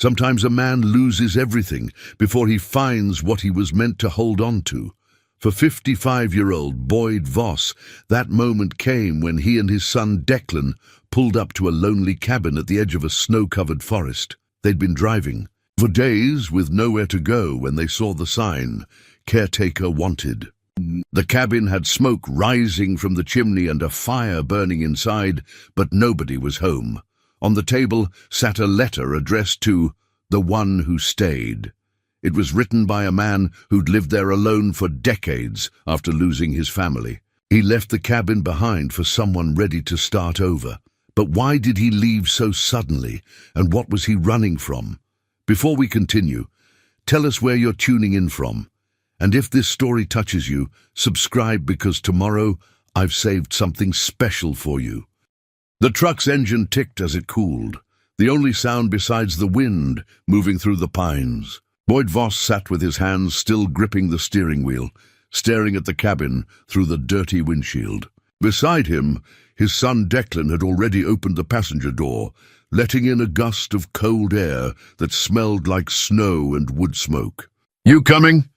Sometimes a man loses everything before he finds what he was meant to hold on to. For 55-year-old Boyd Voss, that moment came when he and his son Declan pulled up to a lonely cabin at the edge of a snow-covered forest. They'd been driving for days with nowhere to go when they saw the sign, "Caretaker Wanted." The cabin had smoke rising from the chimney and a fire burning inside, but nobody was home. On the table sat a letter addressed to the one who stayed. It was written by a man who'd lived there alone for decades after losing his family. He left the cabin behind for someone ready to start over. But why did he leave so suddenly, and what was he running from? Before we continue, tell us where you're tuning in from. And if this story touches you, subscribe because tomorrow I've saved something special for you. The truck's engine ticked as it cooled, the only sound besides the wind moving through the pines. Boyd Voss sat with his hands still gripping the steering wheel, staring at the cabin through the dirty windshield. Beside him, his son Declan had already opened the passenger door, letting in a gust of cold air that smelled like snow and wood smoke. "You coming?"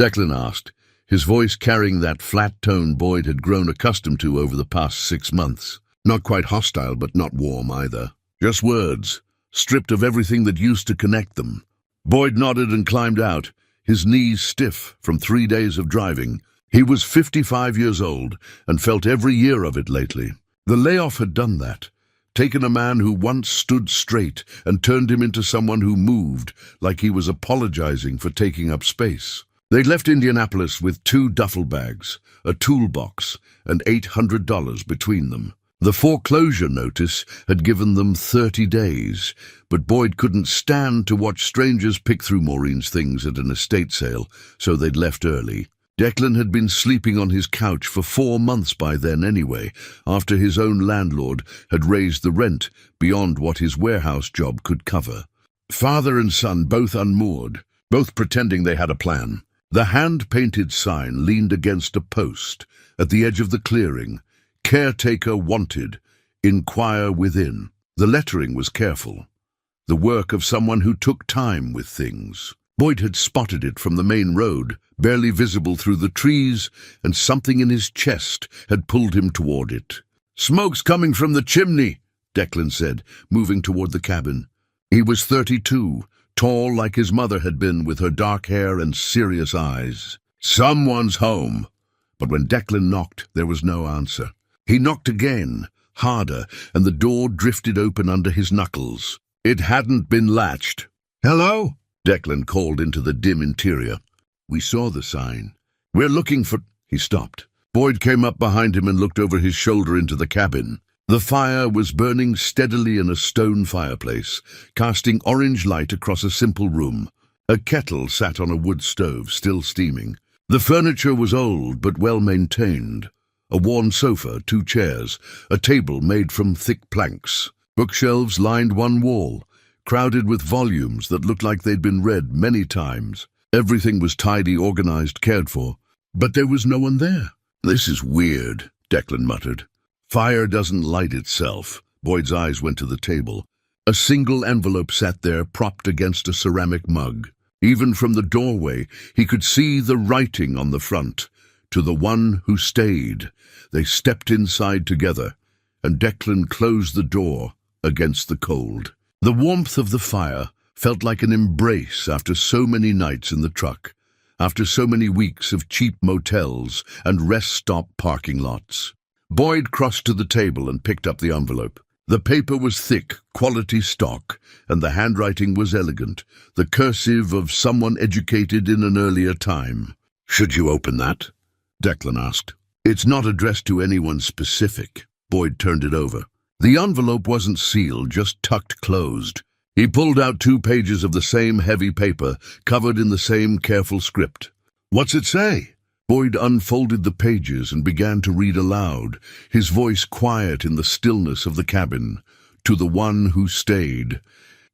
Declan asked, his voice carrying that flat tone Boyd had grown accustomed to over the past 6 months. Not quite hostile, but not warm either. Just words, stripped of everything that used to connect them. Boyd nodded and climbed out, his knees stiff from 3 days of driving. He was 55 years old and felt every year of it lately. The layoff had done that, taken a man who once stood straight and turned him into someone who moved like he was apologizing for taking up space. They'd left Indianapolis with 2 duffel bags, a toolbox, and $800 between them. The foreclosure notice had given them 30 days, but Boyd couldn't stand to watch strangers pick through Maureen's things at an estate sale, so they'd left early. Declan had been sleeping on his couch for 4 months by then anyway, after his own landlord had raised the rent beyond what his warehouse job could cover. Father and son both unmoored, both pretending they had a plan. The hand-painted sign leaned against a post at the edge of the clearing. "Caretaker Wanted. Inquire within." The lettering was careful, the work of someone who took time with things. Boyd had spotted it from the main road, barely visible through the trees, and something in his chest had pulled him toward it. "Smoke's coming from the chimney," Declan said, moving toward the cabin. He was 32, tall like his mother had been, with her dark hair and serious eyes. "Someone's home." But when Declan knocked, there was no answer. He knocked again, harder, and the door drifted open under his knuckles. It hadn't been latched. "Hello?" Declan called into the dim interior. "We saw the sign. We're looking for—" He stopped. Boyd came up behind him and looked over his shoulder into the cabin. The fire was burning steadily in a stone fireplace, casting orange light across a simple room. A kettle sat on a wood stove, still steaming. The furniture was old but well-maintained. A worn sofa, 2 chairs, a table made from thick planks. Bookshelves lined one wall, crowded with volumes that looked like they'd been read many times. Everything was tidy, organized, cared for. But there was no one there. "This is weird," Declan muttered. "Fire doesn't light itself." Boyd's eyes went to the table. A single envelope sat there, propped against a ceramic mug. Even from the doorway, he could see the writing on the front. "To the one who stayed." They stepped inside together, and Declan closed the door against the cold. The warmth of the fire felt like an embrace after so many nights in the truck, after so many weeks of cheap motels and rest-stop parking lots. Boyd crossed to the table and picked up the envelope. The paper was thick, quality stock, and the handwriting was elegant, the cursive of someone educated in an earlier time. "Should you open that?" Declan asked. "It's not addressed to anyone specific." Boyd turned it over. The envelope wasn't sealed, just tucked closed. He pulled out 2 pages of the same heavy paper, covered in the same careful script. "What's it say?" Boyd unfolded the pages and began to read aloud, his voice quiet in the stillness of the cabin. "To the one who stayed.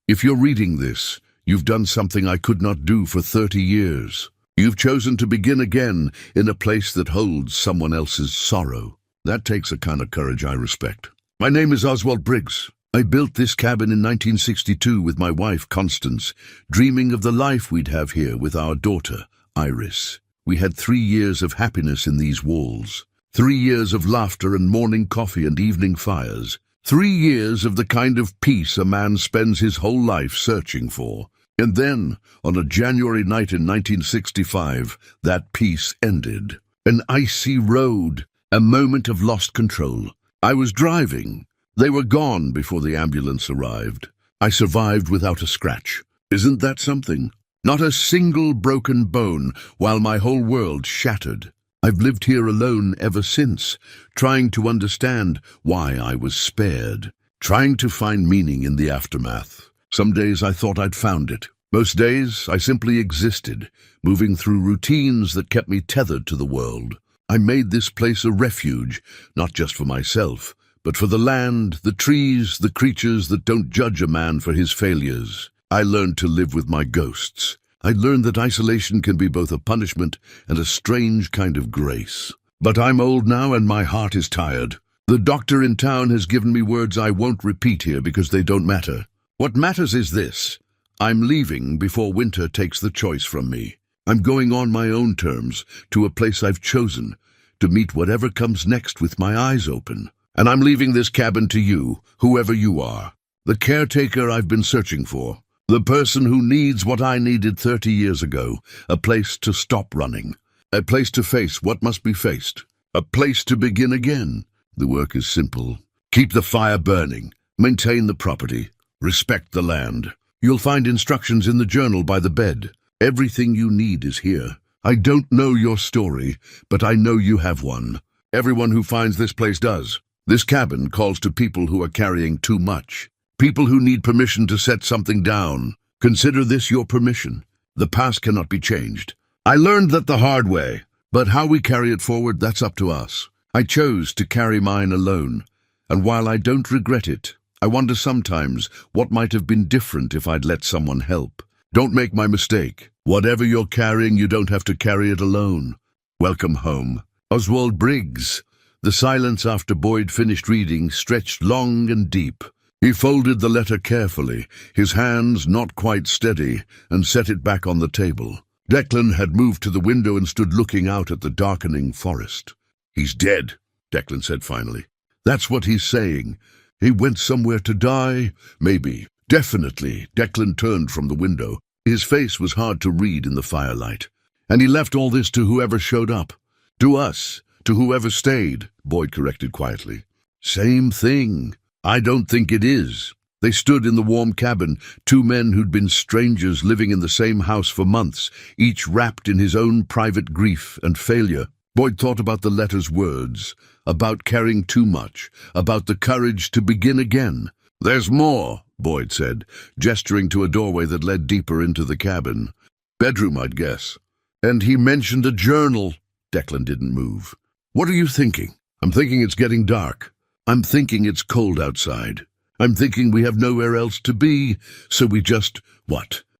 If you're reading this, you've done something I could not do for 30 years. You've chosen to begin again in a place that holds someone else's sorrow. That takes a kind of courage I respect. My name is Oswald Briggs. I built this cabin in 1962 with my wife, Constance, dreaming of the life we'd have here with our daughter, Iris. We had 3 years of happiness in these walls. 3 years of laughter and morning coffee and evening fires. 3 years of the kind of peace a man spends his whole life searching for. And then, on a January night in 1965, that peace ended. An icy road, a moment of lost control. I was driving. They were gone before the ambulance arrived. I survived without a scratch. Isn't that something? Not a single broken bone, while my whole world shattered. I've lived here alone ever since, trying to understand why I was spared, trying to find meaning in the aftermath. Some days I thought I'd found it. Most days I simply existed, moving through routines that kept me tethered to the world. I made this place a refuge, not just for myself, but for the land, the trees, the creatures that don't judge a man for his failures. I learned to live with my ghosts. I learned that isolation can be both a punishment and a strange kind of grace. But I'm old now and my heart is tired. The doctor in town has given me words I won't repeat here because they don't matter. What matters is this. I'm leaving before winter takes the choice from me. I'm going on my own terms, to a place I've chosen, to meet whatever comes next with my eyes open. And I'm leaving this cabin to you, whoever you are. The caretaker I've been searching for. The person who needs what I needed 30 years ago. A place to stop running. A place to face what must be faced. A place to begin again. The work is simple. Keep the fire burning. Maintain the property. Respect the land. You'll find instructions in the journal by the bed. Everything you need is here. I don't know your story, but I know you have one. Everyone who finds this place does. This cabin calls to people who are carrying too much. People who need permission to set something down. Consider this your permission. The past cannot be changed. I learned that the hard way, but how we carry it forward, that's up to us. I chose to carry mine alone, and while I don't regret it, I wonder sometimes what might have been different if I'd let someone help. Don't make my mistake. Whatever you're carrying, you don't have to carry it alone. Welcome home. Oswald Briggs. The silence after Boyd finished reading stretched long and deep. He folded the letter carefully, his hands not quite steady, and set it back on the table. Declan had moved to the window and stood looking out at the darkening forest. "He's dead," Declan said finally. "That's what he's saying. He went somewhere to die? Maybe. Definitely." Declan turned from the window. His face was hard to read in the firelight. "And he left all this to whoever showed up. To us. To whoever stayed," Boyd corrected quietly. "Same thing. I don't think it is." They stood in the warm cabin, 2 men who'd been strangers living in the same house for months, each wrapped in his own private grief and failure. Boyd thought about the letter's words, about caring too much, about the courage to begin again. "There's more," Boyd said, gesturing to a doorway that led deeper into the cabin. "Bedroom, I'd guess." "And he mentioned a journal." Declan didn't move. "What are you thinking?" "I'm thinking it's getting dark. I'm thinking it's cold outside. I'm thinking we have nowhere else to be, so we just,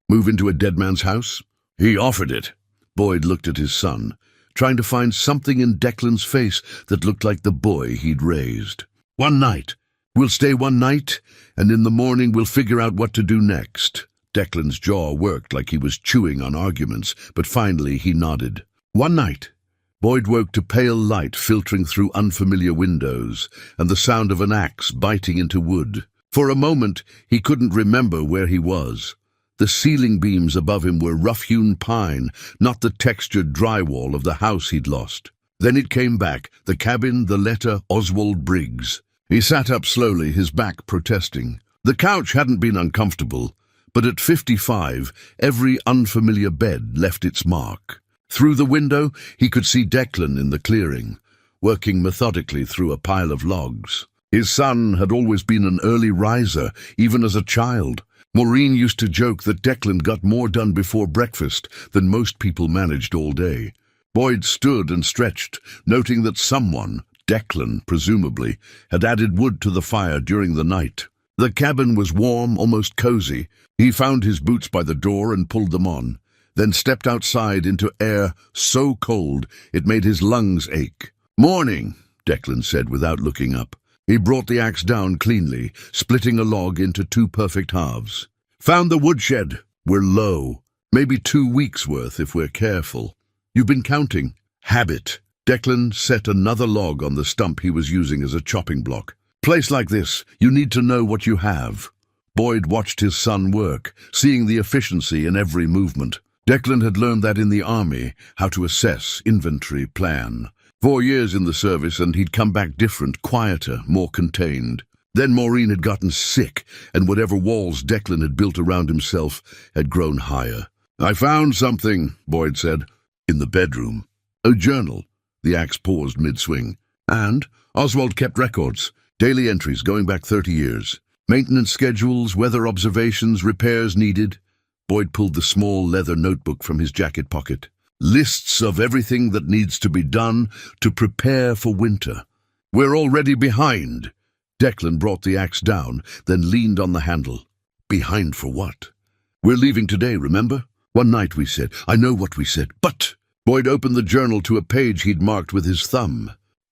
move into a dead man's house?" He offered it. Boyd looked at his son, trying to find something in Declan's face that looked like the boy he'd raised. "One night. We'll stay one night, and in the morning we'll figure out what to do next." Declan's jaw worked like he was chewing on arguments, but finally he nodded. "One night." Boyd woke to pale light filtering through unfamiliar windows, and the sound of an axe biting into wood. For a moment, he couldn't remember where he was. The ceiling beams above him were rough-hewn pine, not the textured drywall of the house he'd lost. Then it came back, the cabin, the letter, Oswald Briggs. He sat up slowly, his back protesting. The couch hadn't been uncomfortable, but at 55, every unfamiliar bed left its mark. Through the window, he could see Declan in the clearing, working methodically through a pile of logs. His son had always been an early riser, even as a child. Maureen used to joke that Declan got more done before breakfast than most people managed all day. Boyd stood and stretched, noting that someone, Declan presumably, had added wood to the fire during the night. The cabin was warm, almost cozy. He found his boots by the door and pulled them on, then stepped outside into air so cold it made his lungs ache. "Morning," Declan said without looking up. He brought the axe down cleanly, splitting a log into two perfect halves. Found the woodshed. We're low. Maybe 2 weeks' worth if we're careful. You've been counting. Habit. Declan set another log on the stump he was using as a chopping block. Place like this, you need to know what you have. Boyd watched his son work, seeing the efficiency in every movement. Declan had learned that in the army, how to assess, inventory, plan. 4 years in the service and he'd come back different, quieter, more contained. Then Maureen had gotten sick, and whatever walls Declan had built around himself had grown higher. I found something, Boyd said. In the bedroom. A journal. The axe paused mid-swing. And Oswald kept records, daily entries going back 30 years. Maintenance schedules, weather observations, repairs needed. Boyd pulled the small leather notebook from his jacket pocket. Lists of everything that needs to be done to prepare for winter. We're already behind. Declan brought the axe down, then leaned on the handle. Behind for what? We're leaving today, remember? One night we said, I know what we said, but... Boyd opened the journal to a page he'd marked with his thumb.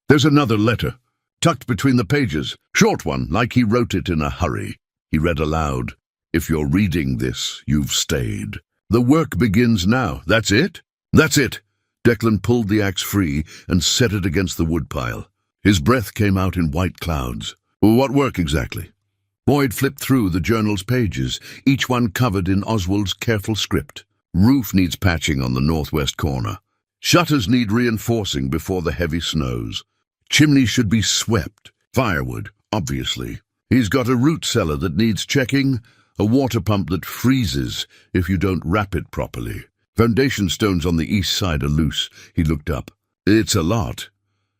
There's another letter, tucked between the pages. Short one, like he wrote it in a hurry. He read aloud. If you're reading this, you've stayed. The work begins now. That's it? That's it. Declan pulled the axe free and set it against the woodpile. His breath came out in white clouds. What work exactly? Boyd flipped through the journal's pages, each one covered in Oswald's careful script. Roof needs patching on the northwest corner. Shutters need reinforcing before the heavy snows. Chimneys should be swept. Firewood, obviously. He's got a root cellar that needs checking, a water pump that freezes if you don't wrap it properly. Foundation stones on the east side are loose. He looked up. It's a lot.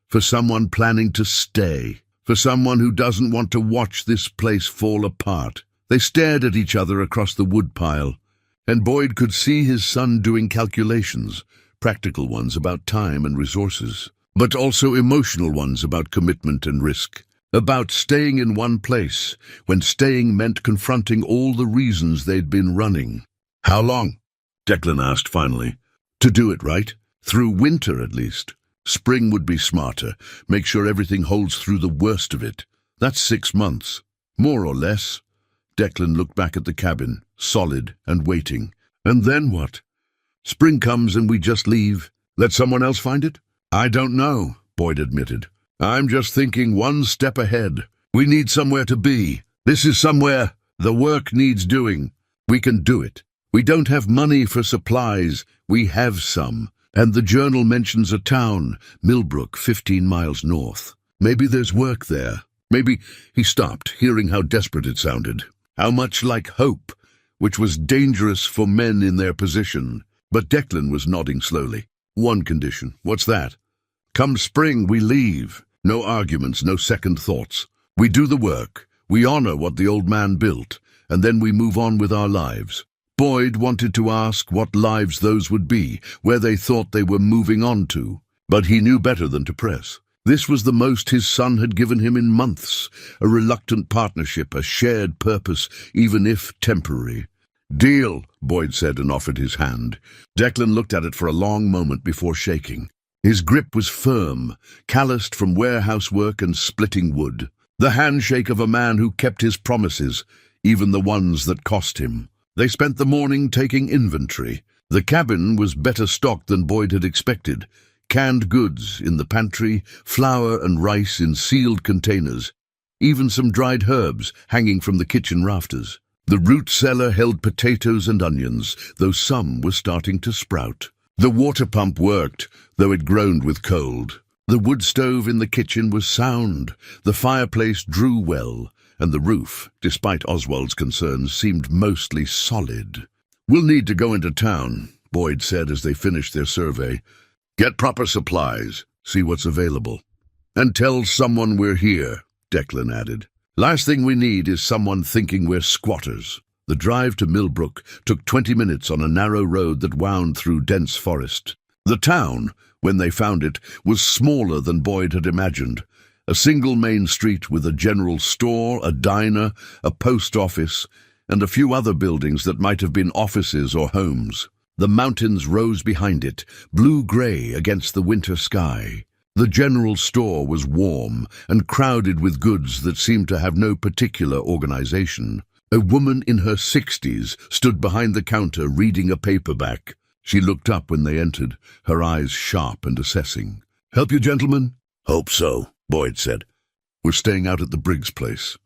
For someone planning to stay. For someone who doesn't want to watch this place fall apart. They stared at each other across the woodpile, and Boyd could see his son doing calculations, practical ones about time and resources, but also emotional ones about commitment and risk, about staying in one place, when staying meant confronting all the reasons they'd been running. How long? Declan asked finally. To do it right. Through winter, at least. Spring would be smarter. Make sure everything holds through the worst of it. That's 6 months. More or less. Declan looked back at the cabin, solid and waiting. And then what? Spring comes and we just leave. Let someone else find it? I don't know, Boyd admitted. I'm just thinking one step ahead. We need somewhere to be. This is somewhere. The work needs doing. We can do it. We don't have money for supplies. We have some. And the journal mentions a town, Millbrook, 15 miles north. Maybe there's work there. Maybe... He stopped, hearing how desperate it sounded. How much like hope, which was dangerous for men in their position. But Declan was nodding slowly. One condition. What's that? Come spring, we leave. No arguments, no second thoughts. We do the work. We honor what the old man built. And then we move on with our lives. Boyd wanted to ask what lives those would be, where they thought they were moving on to. But he knew better than to press. This was the most his son had given him in months, a reluctant partnership, a shared purpose, even if temporary. Deal, Boyd said and offered his hand. Declan looked at it for a long moment before shaking. His grip was firm, calloused from warehouse work and splitting wood. The handshake of a man who kept his promises, even the ones that cost him. They spent the morning taking inventory. The cabin was better stocked than Boyd had expected. Canned goods in the pantry, flour and rice in sealed containers, even some dried herbs hanging from the kitchen rafters. The root cellar held potatoes and onions, though some were starting to sprout. The water pump worked, though it groaned with cold. The wood stove in the kitchen was sound. The fireplace drew well, and the roof, despite Oswald's concerns, seemed mostly solid. We'll need to go into town, Boyd said as they finished their survey. Get proper supplies, see what's available. And tell someone we're here, Declan added. Last thing we need is someone thinking we're squatters. The drive to Millbrook took 20 minutes on a narrow road that wound through dense forest. The town, when they found it, was smaller than Boyd had imagined. A single main street with a general store, a diner, a post office, and a few other buildings that might have been offices or homes. The mountains rose behind it, blue-gray against the winter sky. The general store was warm and crowded with goods that seemed to have no particular organization. A woman in her 60s stood behind the counter reading a paperback. She looked up when they entered, her eyes sharp and assessing. "Help you, gentlemen?" "Hope so," Boyd said. "We're staying out at the Briggs place.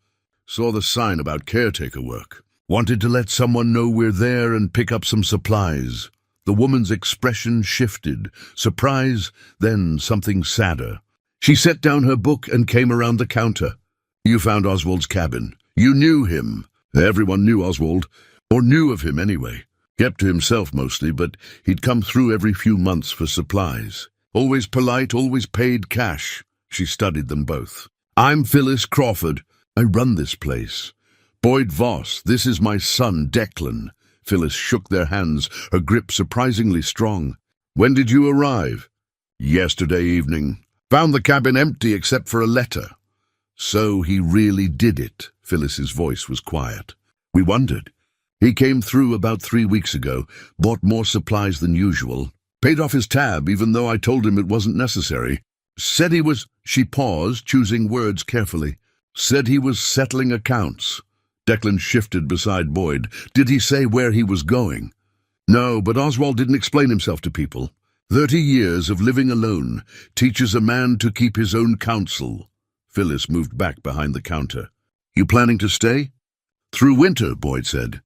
Saw the sign about caretaker work. Wanted to let someone know we're there and pick up some supplies." The woman's expression shifted, surprise, then something sadder. She set down her book and came around the counter. "You found Oswald's cabin. You knew him." Everyone knew Oswald, or knew of him anyway. Kept to himself mostly, but he'd come through every few months for supplies. Always polite, always paid cash. She studied them both. "I'm Phyllis Crawford. I run this place. Boyd Voss, this is my son, Declan." Phyllis shook their hands, her grip surprisingly strong. "When did you arrive?" "Yesterday evening. Found the cabin empty except for a letter." "So he really did it." Phyllis's voice was quiet. "We wondered. He came through about 3 weeks ago, bought more supplies than usual. Paid off his tab, even though I told him it wasn't necessary. Said he was—" She paused, choosing words carefully. "Said he was settling accounts." Declan shifted beside Boyd. "Did he say where he was going?" "No, but Oswald didn't explain himself to people. 30 years of living alone teaches a man to keep his own counsel." Phyllis moved back behind the counter. "You planning to stay?" "Through winter," Boyd said.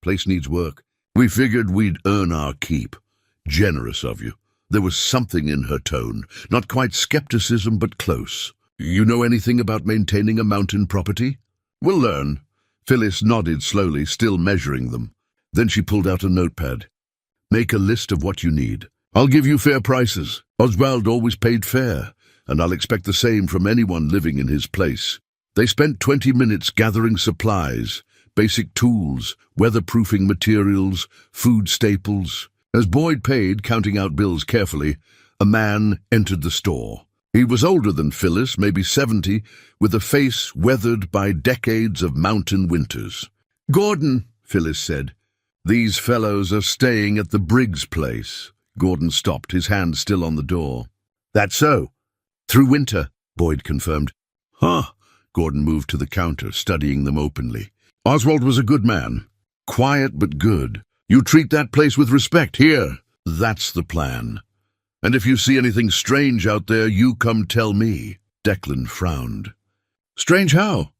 "Place needs work. We figured we'd earn our keep." "Generous of you." There was something in her tone, not quite skepticism, but close. "You know anything about maintaining a mountain property?" "We'll learn." Phyllis nodded slowly, still measuring them. Then she pulled out a notepad. "Make a list of what you need. I'll give you fair prices. Oswald always paid fair, and I'll expect the same from anyone living in his place." They spent 20 minutes gathering supplies, basic tools, weatherproofing materials, food staples. As Boyd paid, counting out bills carefully, a man entered the store. He was older than Phyllis, maybe 70, with a face weathered by decades of mountain winters. "Gordon," Phyllis said, "these fellows are staying at the Briggs place." Gordon stopped, his hand still on the door. "That's so. Through winter," Boyd confirmed. "Huh." Gordon moved to the counter, studying them openly. "Oswald was a good man. Quiet but good. You treat that place with respect here. That's the plan. And if you see anything strange out there, you come tell me." Declan frowned. "Strange how?"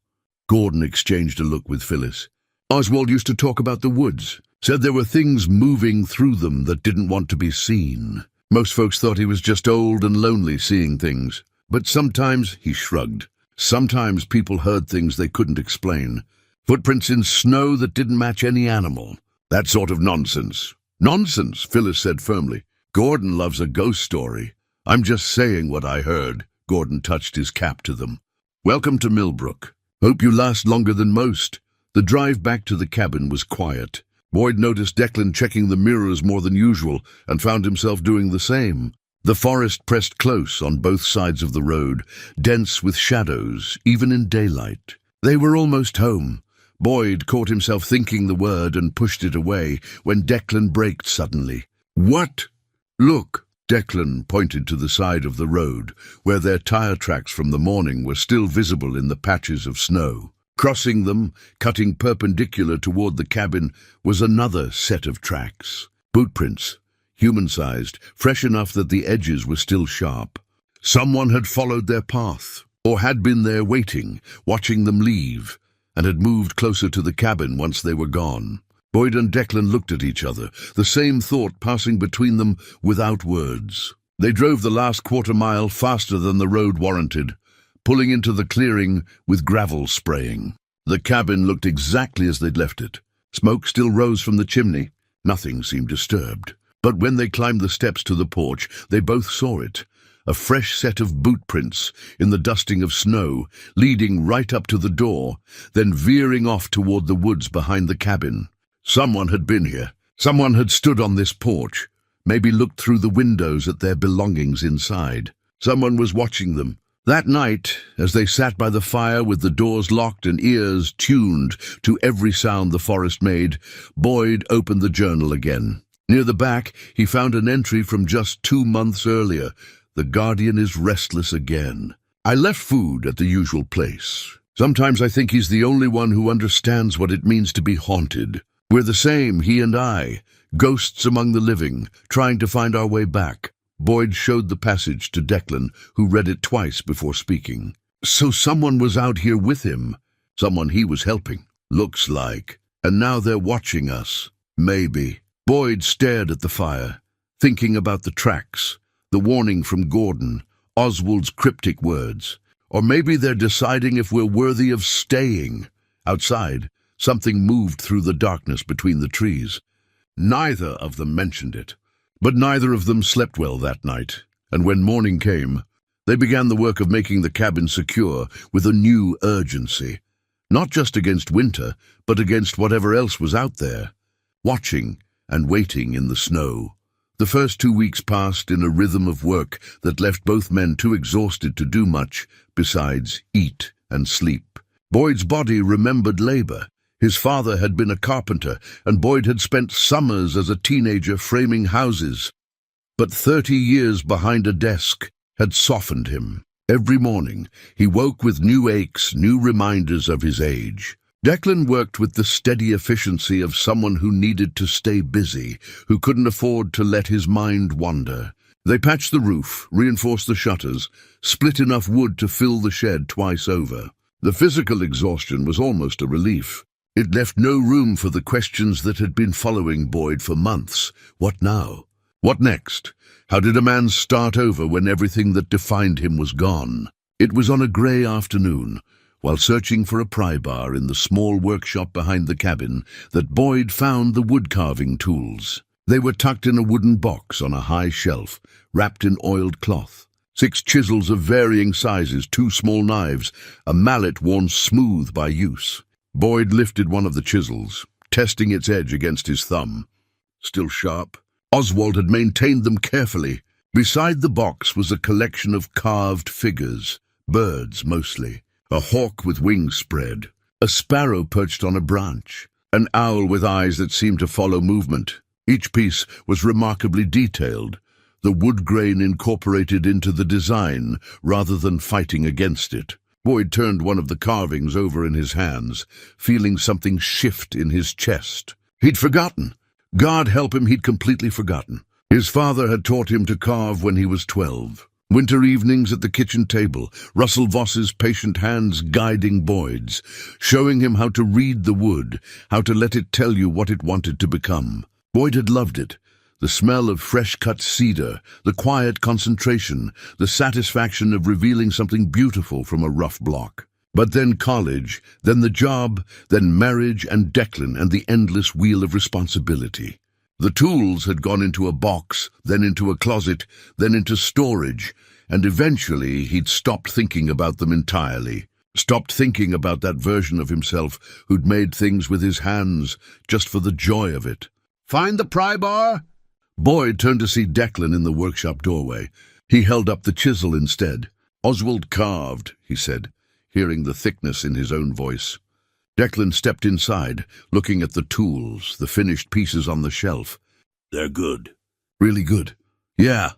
Gordon exchanged a look with Phyllis. "Oswald used to talk about the woods. Said there were things moving through them that didn't want to be seen. Most folks thought he was just old and lonely seeing things. But sometimes," he shrugged, "sometimes people heard things they couldn't explain. Footprints in snow that didn't match any animal. That sort of nonsense." "Nonsense," Phyllis said firmly. "Gordon loves a ghost story. I'm just saying what I heard." Gordon touched his cap to them. "Welcome to Millbrook. Hope you last longer than most." The drive back to the cabin was quiet. Boyd noticed Declan checking the mirrors more than usual and found himself doing the same. The forest pressed close on both sides of the road, dense with shadows, even in daylight. They were almost home. Boyd caught himself thinking the word and pushed it away when Declan braked suddenly. "What?" "Look." Declan pointed to the side of the road, where their tire tracks from the morning were still visible in the patches of snow. Crossing them, cutting perpendicular toward the cabin, was another set of tracks. Bootprints, human-sized, fresh enough that the edges were still sharp. Someone had followed their path, or had been there waiting, watching them leave, and had moved closer to the cabin once they were gone. Boyd and Declan looked at each other, the same thought passing between them without words. They drove the last quarter-mile faster than the road warranted, pulling into the clearing with gravel spraying. The cabin looked exactly as they'd left it. Smoke still rose from the chimney. Nothing seemed disturbed. But when they climbed the steps to the porch, they both saw it. A fresh set of boot prints in the dusting of snow, leading right up to the door, then veering off toward the woods behind the cabin. Someone had been here. Someone had stood on this porch, maybe looked through the windows at their belongings inside. Someone was watching them. That night, as they sat by the fire with the doors locked and ears tuned to every sound the forest made, Boyd opened the journal again. Near the back, he found an entry from just 2 months earlier, the guardian is restless again. I left food at the usual place. Sometimes I think he's the only one who understands what it means to be haunted. We're the same, he and I, ghosts among the living, trying to find our way back. Boyd showed the passage to Declan, who read it twice before speaking. So someone was out here with him. Someone he was helping. Looks like. And now they're watching us. Maybe. Boyd stared at the fire, thinking about the tracks, the warning from Gordon, Oswald's cryptic words. Or maybe they're deciding if we're worthy of staying. Outside, something moved through the darkness between the trees. Neither of them mentioned it, but neither of them slept well that night, and when morning came, they began the work of making the cabin secure with a new urgency, not just against winter, but against whatever else was out there, watching and waiting in the snow. The first 2 weeks passed in a rhythm of work that left both men too exhausted to do much besides eat and sleep. Boyd's body remembered labor. His father had been a carpenter, and Boyd had spent summers as a teenager framing houses. But 30 years behind a desk had softened him. Every morning, he woke with new aches, new reminders of his age. Declan worked with the steady efficiency of someone who needed to stay busy, who couldn't afford to let his mind wander. They patched the roof, reinforced the shutters, split enough wood to fill the shed twice over. The physical exhaustion was almost a relief. It left no room for the questions that had been following Boyd for months. What now? What next? How did a man start over when everything that defined him was gone? It was on a grey afternoon, while searching for a pry bar in the small workshop behind the cabin, that Boyd found the wood-carving tools. They were tucked in a wooden box on a high shelf, wrapped in oiled cloth. 6 chisels of varying sizes, 2 small knives, a mallet worn smooth by use. Boyd lifted one of the chisels, testing its edge against his thumb. Still sharp. Oswald had maintained them carefully. Beside the box was a collection of carved figures, birds mostly. A hawk with wings spread, a sparrow perched on a branch, an owl with eyes that seemed to follow movement. Each piece was remarkably detailed, the wood grain incorporated into the design rather than fighting against it. Boyd turned one of the carvings over in his hands, feeling something shift in his chest. He'd forgotten. God help him, he'd completely forgotten. His father had taught him to carve when he was 12. Winter evenings at the kitchen table, Russell Voss's patient hands guiding Boyd's, showing him how to read the wood, how to let it tell you what it wanted to become. Boyd had loved it. The smell of fresh-cut cedar, the quiet concentration, the satisfaction of revealing something beautiful from a rough block. But then college, then the job, then marriage and Declan and the endless wheel of responsibility. The tools had gone into a box, then into a closet, then into storage, and eventually he'd stopped thinking about them entirely. Stopped thinking about that version of himself who'd made things with his hands just for the joy of it. "Find the pry bar?" Boyd turned to see Declan in the workshop doorway. He held up the chisel instead. "Oswald carved," he said, hearing the thickness in his own voice. Declan stepped inside, looking at the tools, the finished pieces on the shelf. "They're good." "Really good?" "Yeah."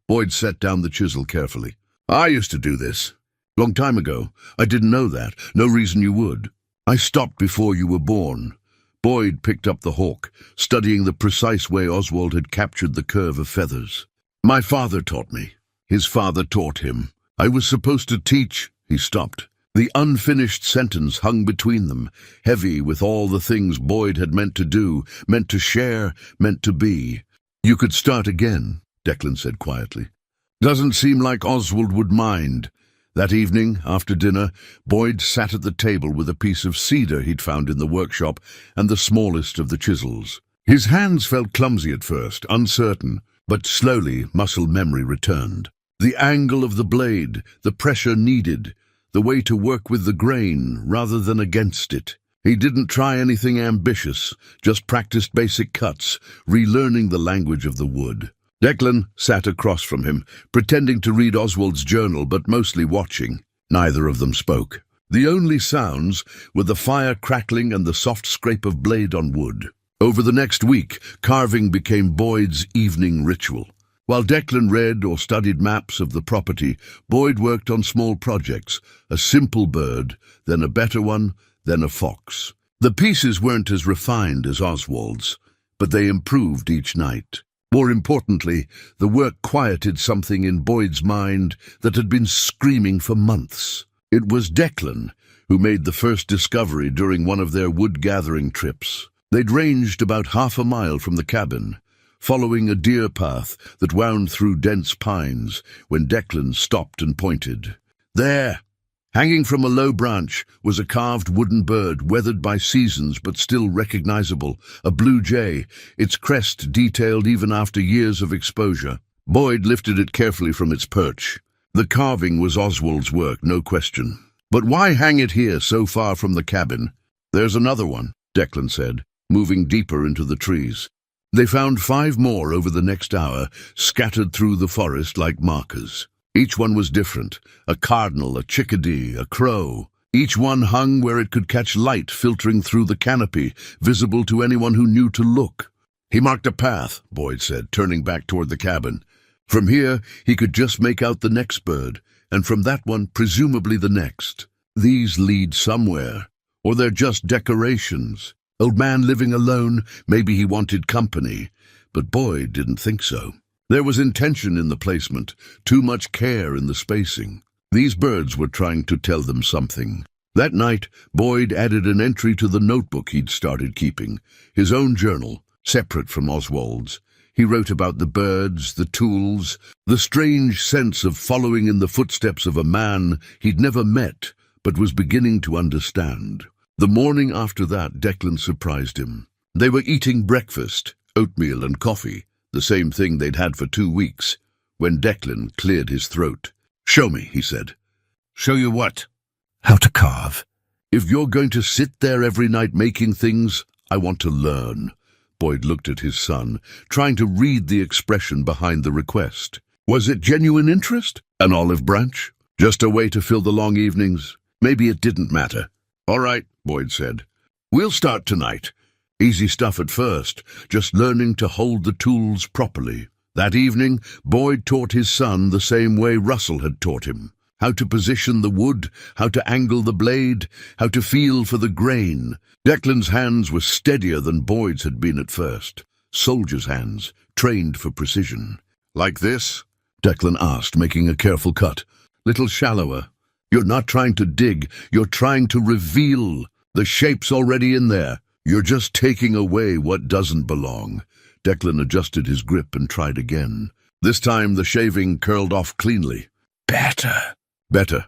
Boyd set down the chisel carefully. "I used to do this. Long time ago. I didn't know that. No reason you would. I stopped before you were born." Boyd picked up the hawk, studying the precise way Oswald had captured the curve of feathers. "My father taught me. His father taught him. I was supposed to teach—" He stopped. The unfinished sentence hung between them, heavy with all the things Boyd had meant to do, meant to share, meant to be. "You could start again," Declan said quietly. "Doesn't seem like Oswald would mind." That evening, after dinner, Boyd sat at the table with a piece of cedar he'd found in the workshop and the smallest of the chisels. His hands felt clumsy at first, uncertain, but slowly muscle memory returned. The angle of the blade, the pressure needed, the way to work with the grain rather than against it. He didn't try anything ambitious, just practiced basic cuts, relearning the language of the wood. Declan sat across from him, pretending to read Oswald's journal but mostly watching. Neither of them spoke. The only sounds were the fire crackling and the soft scrape of blade on wood. Over the next week, carving became Boyd's evening ritual. While Declan read or studied maps of the property, Boyd worked on small projects, a simple bird, then a better one, then a fox. The pieces weren't as refined as Oswald's, but they improved each night. More importantly, the work quieted something in Boyd's mind that had been screaming for months. It was Declan who made the first discovery during one of their wood-gathering trips. They'd ranged about half a mile from the cabin, following a deer path that wound through dense pines, when Declan stopped and pointed. There, hanging from a low branch, was a carved wooden bird, weathered by seasons but still recognizable, a blue jay, its crest detailed even after years of exposure. Boyd lifted it carefully from its perch. The carving was Oswald's work, no question. But why hang it here so far from the cabin? There's another one, Declan said, moving deeper into the trees. They found 5 more over the next hour, scattered through the forest like markers. Each one was different, a cardinal, a chickadee, a crow. Each one hung where it could catch light filtering through the canopy, visible to anyone who knew to look. He marked a path, Boyd said, turning back toward the cabin. From here, he could just make out the next bird, and from that one, presumably the next. These lead somewhere, or they're just decorations. Old man living alone, maybe he wanted company, but Boyd didn't think so. There was intention in the placement, too much care in the spacing. These birds were trying to tell them something. That night, Boyd added an entry to the notebook he'd started keeping, his own journal, separate from Oswald's. He wrote about the birds, the tools, the strange sense of following in the footsteps of a man he'd never met, but was beginning to understand. The morning after that, Declan surprised him. They were eating breakfast, oatmeal and coffee, the same thing they'd had for 2 weeks, when Declan cleared his throat. "Show me," he said. "Show you what?" "How to carve." "If you're going to sit there every night making things, I want to learn." Boyd looked at his son, trying to read the expression behind the request. Was it genuine interest? An olive branch? Just a way to fill the long evenings? Maybe it didn't matter. "All right," Boyd said. "We'll start tonight. Easy stuff at first, just learning to hold the tools properly." That evening, Boyd taught his son the same way Russell had taught him. How to position the wood, how to angle the blade, how to feel for the grain. Declan's hands were steadier than Boyd's had been at first. Soldiers' hands, trained for precision. "Like this?" Declan asked, making a careful cut. "Little shallower. You're not trying to dig, you're trying to reveal. The shape's already in there. You're just taking away what doesn't belong." Declan adjusted his grip and tried again. This time the shaving curled off cleanly. Better.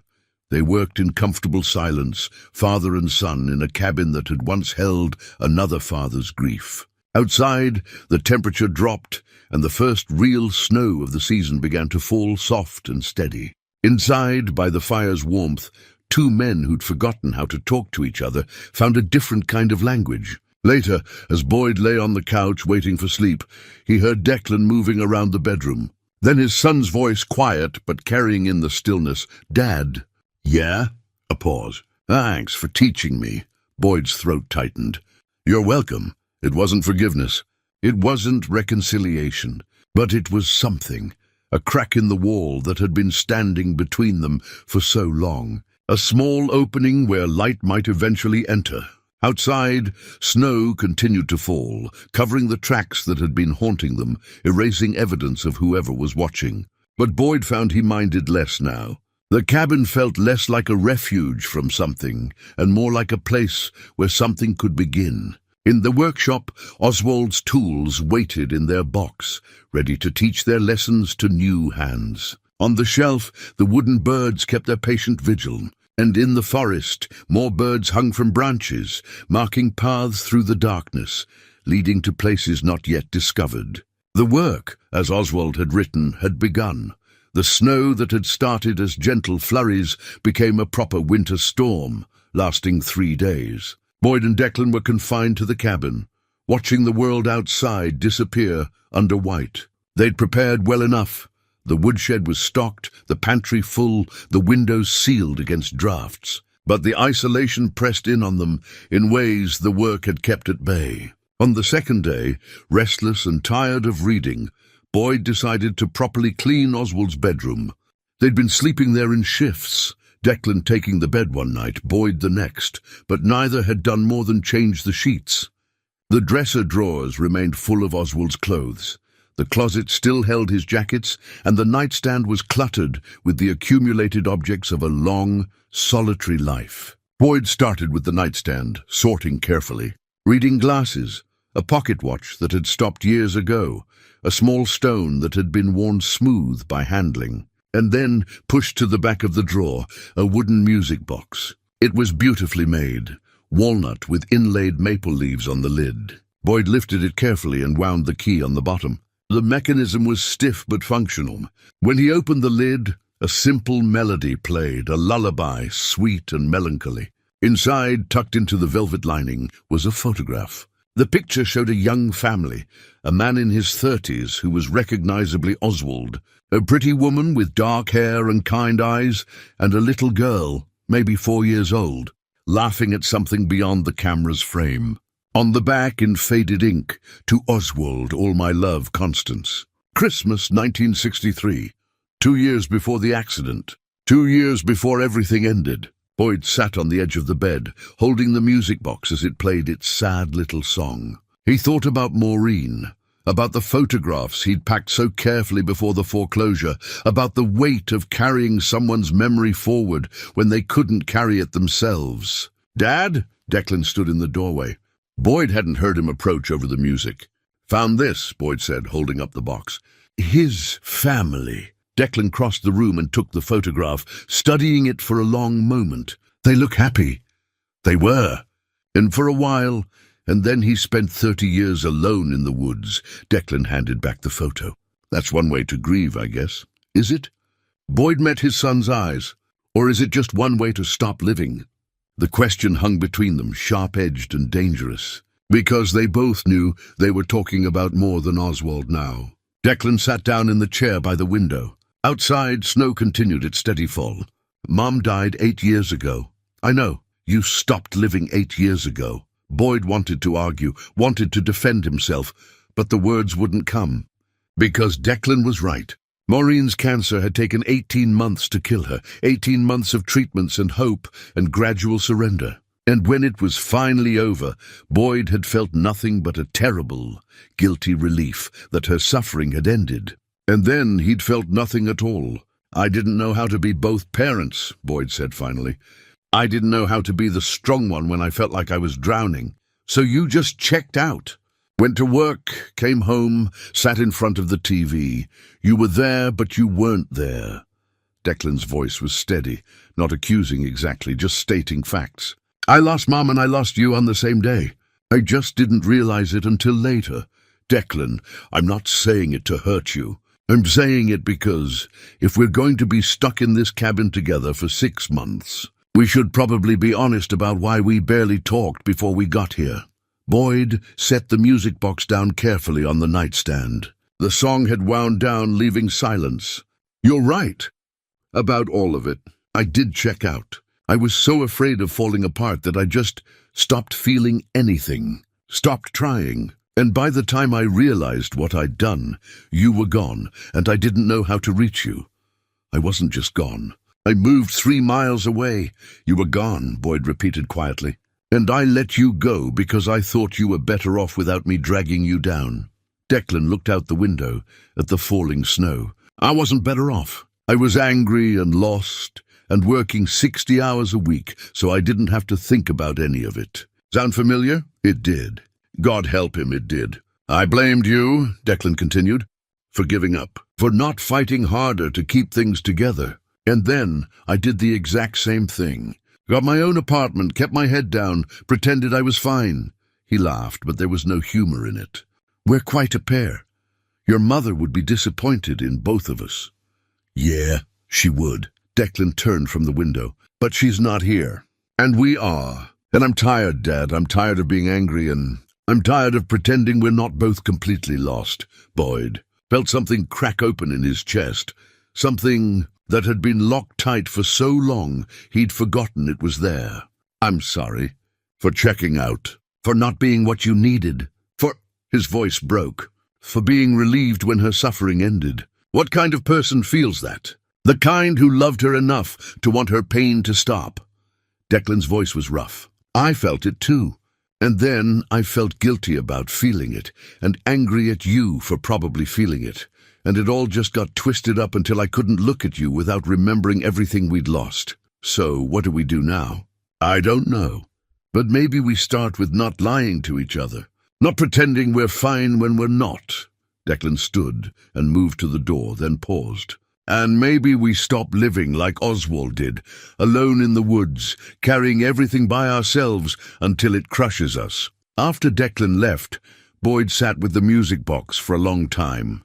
They worked in comfortable silence, father and son, in a cabin that had once held another father's grief. Outside, the temperature dropped, and the first real snow of the season began to fall soft and steady. Inside, by the fire's warmth, 2 men who'd forgotten how to talk to each other found a different kind of language. Later, as Boyd lay on the couch waiting for sleep, he heard Declan moving around the bedroom. Then his son's voice, quiet but carrying in the stillness. "Dad." "Yeah?" A pause. "Thanks for teaching me." Boyd's throat tightened. "You're welcome." It wasn't forgiveness. It wasn't reconciliation. But it was something. A crack in the wall that had been standing between them for so long. A small opening where light might eventually enter. Outside, snow continued to fall, covering the tracks that had been haunting them, erasing evidence of whoever was watching. But Boyd found he minded less now. The cabin felt less like a refuge from something, and more like a place where something could begin. In the workshop, Oswald's tools waited in their box, ready to teach their lessons to new hands. On the shelf, the wooden birds kept their patient vigil. And in the forest, more birds hung from branches, marking paths through the darkness, leading to places not yet discovered. The work, as Oswald had written, had begun. The snow that had started as gentle flurries became a proper winter storm, lasting 3 days. Boyd and Declan were confined to the cabin, watching the world outside disappear under white. They'd prepared well enough. The woodshed was stocked, the pantry full, the windows sealed against drafts. But the isolation pressed in on them in ways the work had kept at bay. On the second day, restless and tired of reading, Boyd decided to properly clean Oswald's bedroom. They'd been sleeping there in shifts, Declan taking the bed one night, Boyd the next, but neither had done more than change the sheets. The dresser drawers remained full of Oswald's clothes. The closet still held his jackets, and the nightstand was cluttered with the accumulated objects of a long, solitary life. Boyd started with the nightstand, sorting carefully. Reading glasses, a pocket watch that had stopped years ago, a small stone that had been worn smooth by handling, and then, pushed to the back of the drawer, a wooden music box. It was beautifully made, walnut with inlaid maple leaves on the lid. Boyd lifted it carefully and wound the key on the bottom. The mechanism was stiff but functional. When he opened the lid, a simple melody played, a lullaby, sweet and melancholy. Inside, tucked into the velvet lining, was a photograph. The picture showed a young family, a man in his 30s who was recognizably Oswald, a pretty woman with dark hair and kind eyes, and a little girl, maybe 4 years old, laughing at something beyond the camera's frame. On the back, in faded ink, "To Oswald, all my love, Constance. Christmas 1963. 2 years before the accident. 2 years before everything ended." Boyd sat on the edge of the bed, holding the music box as it played its sad little song. He thought about Maureen, about the photographs he'd packed so carefully before the foreclosure, about the weight of carrying someone's memory forward when they couldn't carry it themselves. "Dad?" Declan stood in the doorway. Boyd hadn't heard him approach over the music. "Found this," Boyd said, holding up the box. "His family." Declan crossed the room and took the photograph, studying it for a long moment. "They look happy." They were. And for a while, and then he spent 30 years alone in the woods. Declan handed back the photo. "That's one way to grieve, I guess." "Is it?" Boyd met his son's eyes. "Or is it just one way to stop living?" The question hung between them, sharp-edged and dangerous, because they both knew they were talking about more than Oswald now. Declan sat down in the chair by the window. Outside, snow continued its steady fall. "Mom died 8 years ago." "I know. You stopped living 8 years ago." Boyd wanted to argue, wanted to defend himself, but the words wouldn't come. Because Declan was right. Maureen's cancer had taken 18 months to kill her, 18 months of treatments and hope and gradual surrender. And when it was finally over, Boyd had felt nothing but a terrible, guilty relief that her suffering had ended. And then he'd felt nothing at all. "I didn't know how to be both parents," Boyd said finally. "I didn't know how to be the strong one when I felt like I was drowning. So you just checked out. Went to work, came home, sat in front of the TV. You were there, but you weren't there." Declan's voice was steady, not accusing exactly, just stating facts. "I lost Mom and I lost you on the same day. I just didn't realize it until later. Declan, I'm not saying it to hurt you. I'm saying it because if we're going to be stuck in this cabin together for 6 months, we should probably be honest about why we barely talked before we got here." Boyd set the music box down carefully on the nightstand. The song had wound down, leaving silence. "You're right about all of it. I did check out. I was so afraid of falling apart that I just stopped feeling anything, stopped trying. And by the time I realized what I'd done, you were gone, and I didn't know how to reach you. I wasn't just gone. I moved 3 miles away." "You were gone," Boyd repeated quietly. "And I let you go because I thought you were better off without me dragging you down." Declan looked out the window at the falling snow. "I wasn't better off. I was angry and lost and working 60 hours a week, so I didn't have to think about any of it." Sound familiar? It did. God help him, it did. "I blamed you," Declan continued, "for giving up, for not fighting harder to keep things together. And then I did the exact same thing. Got my own apartment, kept my head down, pretended I was fine." He laughed, but there was no humor in it. "We're quite a pair. Your mother would be disappointed in both of us." "Yeah, she would." Declan turned from the window. "But she's not here. And we are. And I'm tired, Dad. I'm tired of being angry, and I'm tired of pretending we're not both completely lost." Boyd felt something crack open in his chest, something that had been locked tight for so long he'd forgotten it was there. "I'm sorry for checking out, for not being what you needed, for—" His voice broke. for being relieved when her suffering ended. What kind of person feels that? The kind who loved her enough to want her pain to stop. Declan's voice was rough. I felt it too. And then I felt guilty about feeling it, and angry at you for probably feeling it. And it all just got twisted up until I couldn't look at you without remembering everything we'd lost. So what do we do now? I don't know. But maybe we start with not lying to each other. Not pretending we're fine when we're not. Declan stood and moved to the door, then paused. And maybe we stop living like Oswald did, alone in the woods, carrying everything by ourselves until it crushes us. After Declan left, Boyd sat with the music box for a long time.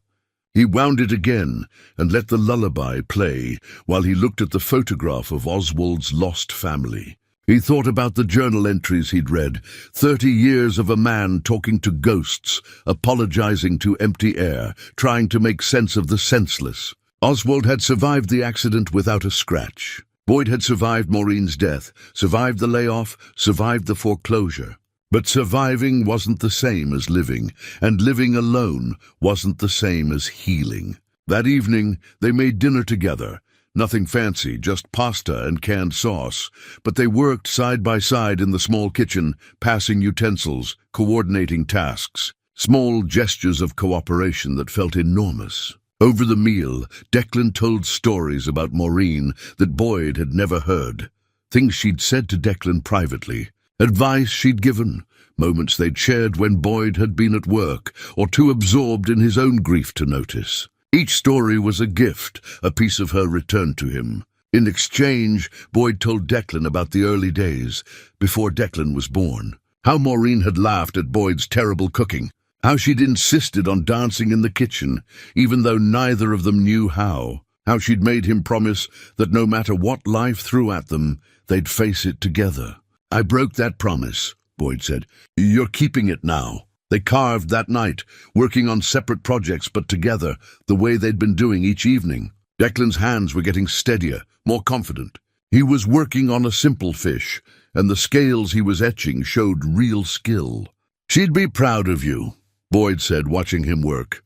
He wound it again and let the lullaby play while he looked at the photograph of Oswald's lost family. He thought about the journal entries he'd read, 30 years of a man talking to ghosts, apologizing to empty air, trying to make sense of the senseless. Oswald had survived the accident without a scratch. Boyd had survived Maureen's death, survived the layoff, survived the foreclosure. But surviving wasn't the same as living, and living alone wasn't the same as healing. That evening, they made dinner together. Nothing fancy, just pasta and canned sauce. But they worked side by side in the small kitchen, passing utensils, coordinating tasks. Small gestures of cooperation that felt enormous. Over the meal, Declan told stories about Maureen that Boyd had never heard. Things she'd said to Declan privately. Advice she'd given. Moments they'd shared when Boyd had been at work or too absorbed in his own grief to notice. Each story was a gift, a piece of her returned to him. In exchange, Boyd told Declan about the early days, before Declan was born. How Maureen had laughed at Boyd's terrible cooking. How she'd insisted on dancing in the kitchen, even though neither of them knew how. How she'd made him promise that no matter what life threw at them, they'd face it together. I broke that promise, Boyd said. You're keeping it now. They carved that night, working on separate projects but together, the way they'd been doing each evening. Declan's hands were getting steadier, more confident. He was working on a simple fish, and the scales he was etching showed real skill. She'd be proud of you, Boyd said, watching him work.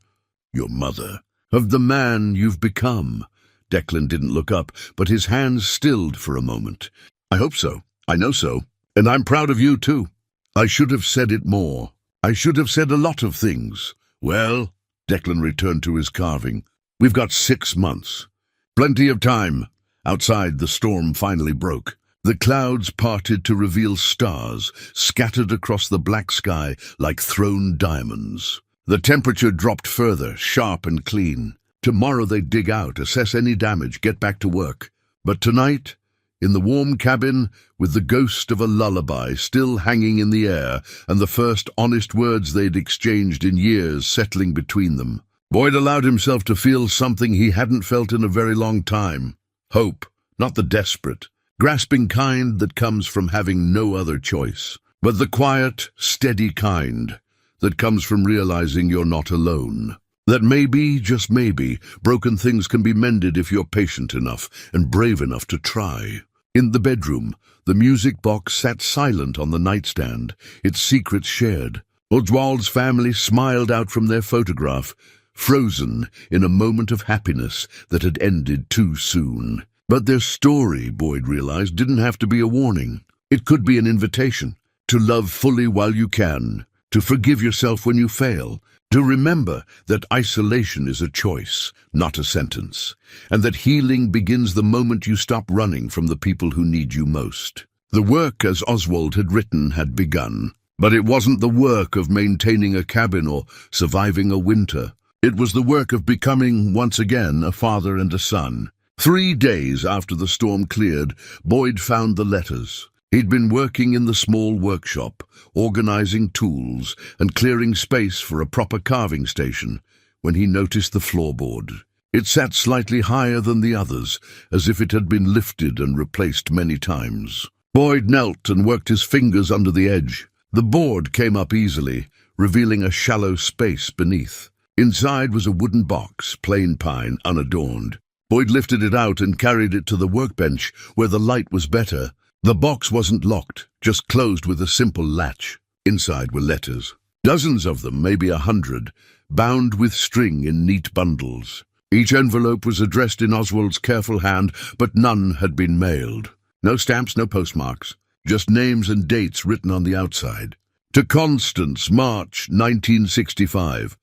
Your mother. Of the man you've become. Declan didn't look up, but his hands stilled for a moment. I hope so. I know so. And I'm proud of you, too. I should have said it more. I should have said a lot of things. Well, Declan returned to his carving. We've got 6 months. Plenty of time. Outside, the storm finally broke. The clouds parted to reveal stars, scattered across the black sky like thrown diamonds. The temperature dropped further, sharp and clean. Tomorrow they'd dig out, assess any damage, get back to work. But tonight, in the warm cabin, with the ghost of a lullaby still hanging in the air and the first honest words they'd exchanged in years settling between them, Boyd allowed himself to feel something he hadn't felt in a very long time. Hope, not the desperate, grasping kind that comes from having no other choice, but the quiet, steady kind that comes from realizing you're not alone. That maybe, just maybe, broken things can be mended if you're patient enough and brave enough to try. In the bedroom, the music box sat silent on the nightstand, its secrets shared. Oswald's family smiled out from their photograph, frozen in a moment of happiness that had ended too soon. But their story, Boyd realized, didn't have to be a warning. It could be an invitation to love fully while you can, to forgive yourself when you fail, to remember that isolation is a choice, not a sentence, and that healing begins the moment you stop running from the people who need you most. The work, as Oswald had written, had begun, but it wasn't the work of maintaining a cabin or surviving a winter. It was the work of becoming, once again, a father and a son. 3 days after the storm cleared, Boyd found the letters. He'd been working in the small workshop, organizing tools and clearing space for a proper carving station, when he noticed the floorboard. It sat slightly higher than the others, as if it had been lifted and replaced many times. Boyd knelt and worked his fingers under the edge. The board came up easily, revealing a shallow space beneath. Inside was a wooden box, plain pine, unadorned. Boyd lifted it out and carried it to the workbench, where the light was better. The box wasn't locked, just closed with a simple latch. Inside were letters. Dozens of them, maybe 100, bound with string in neat bundles. Each envelope was addressed in Oswald's careful hand, but none had been mailed. No stamps, no postmarks, just names and dates written on the outside. To Constance, March 1965.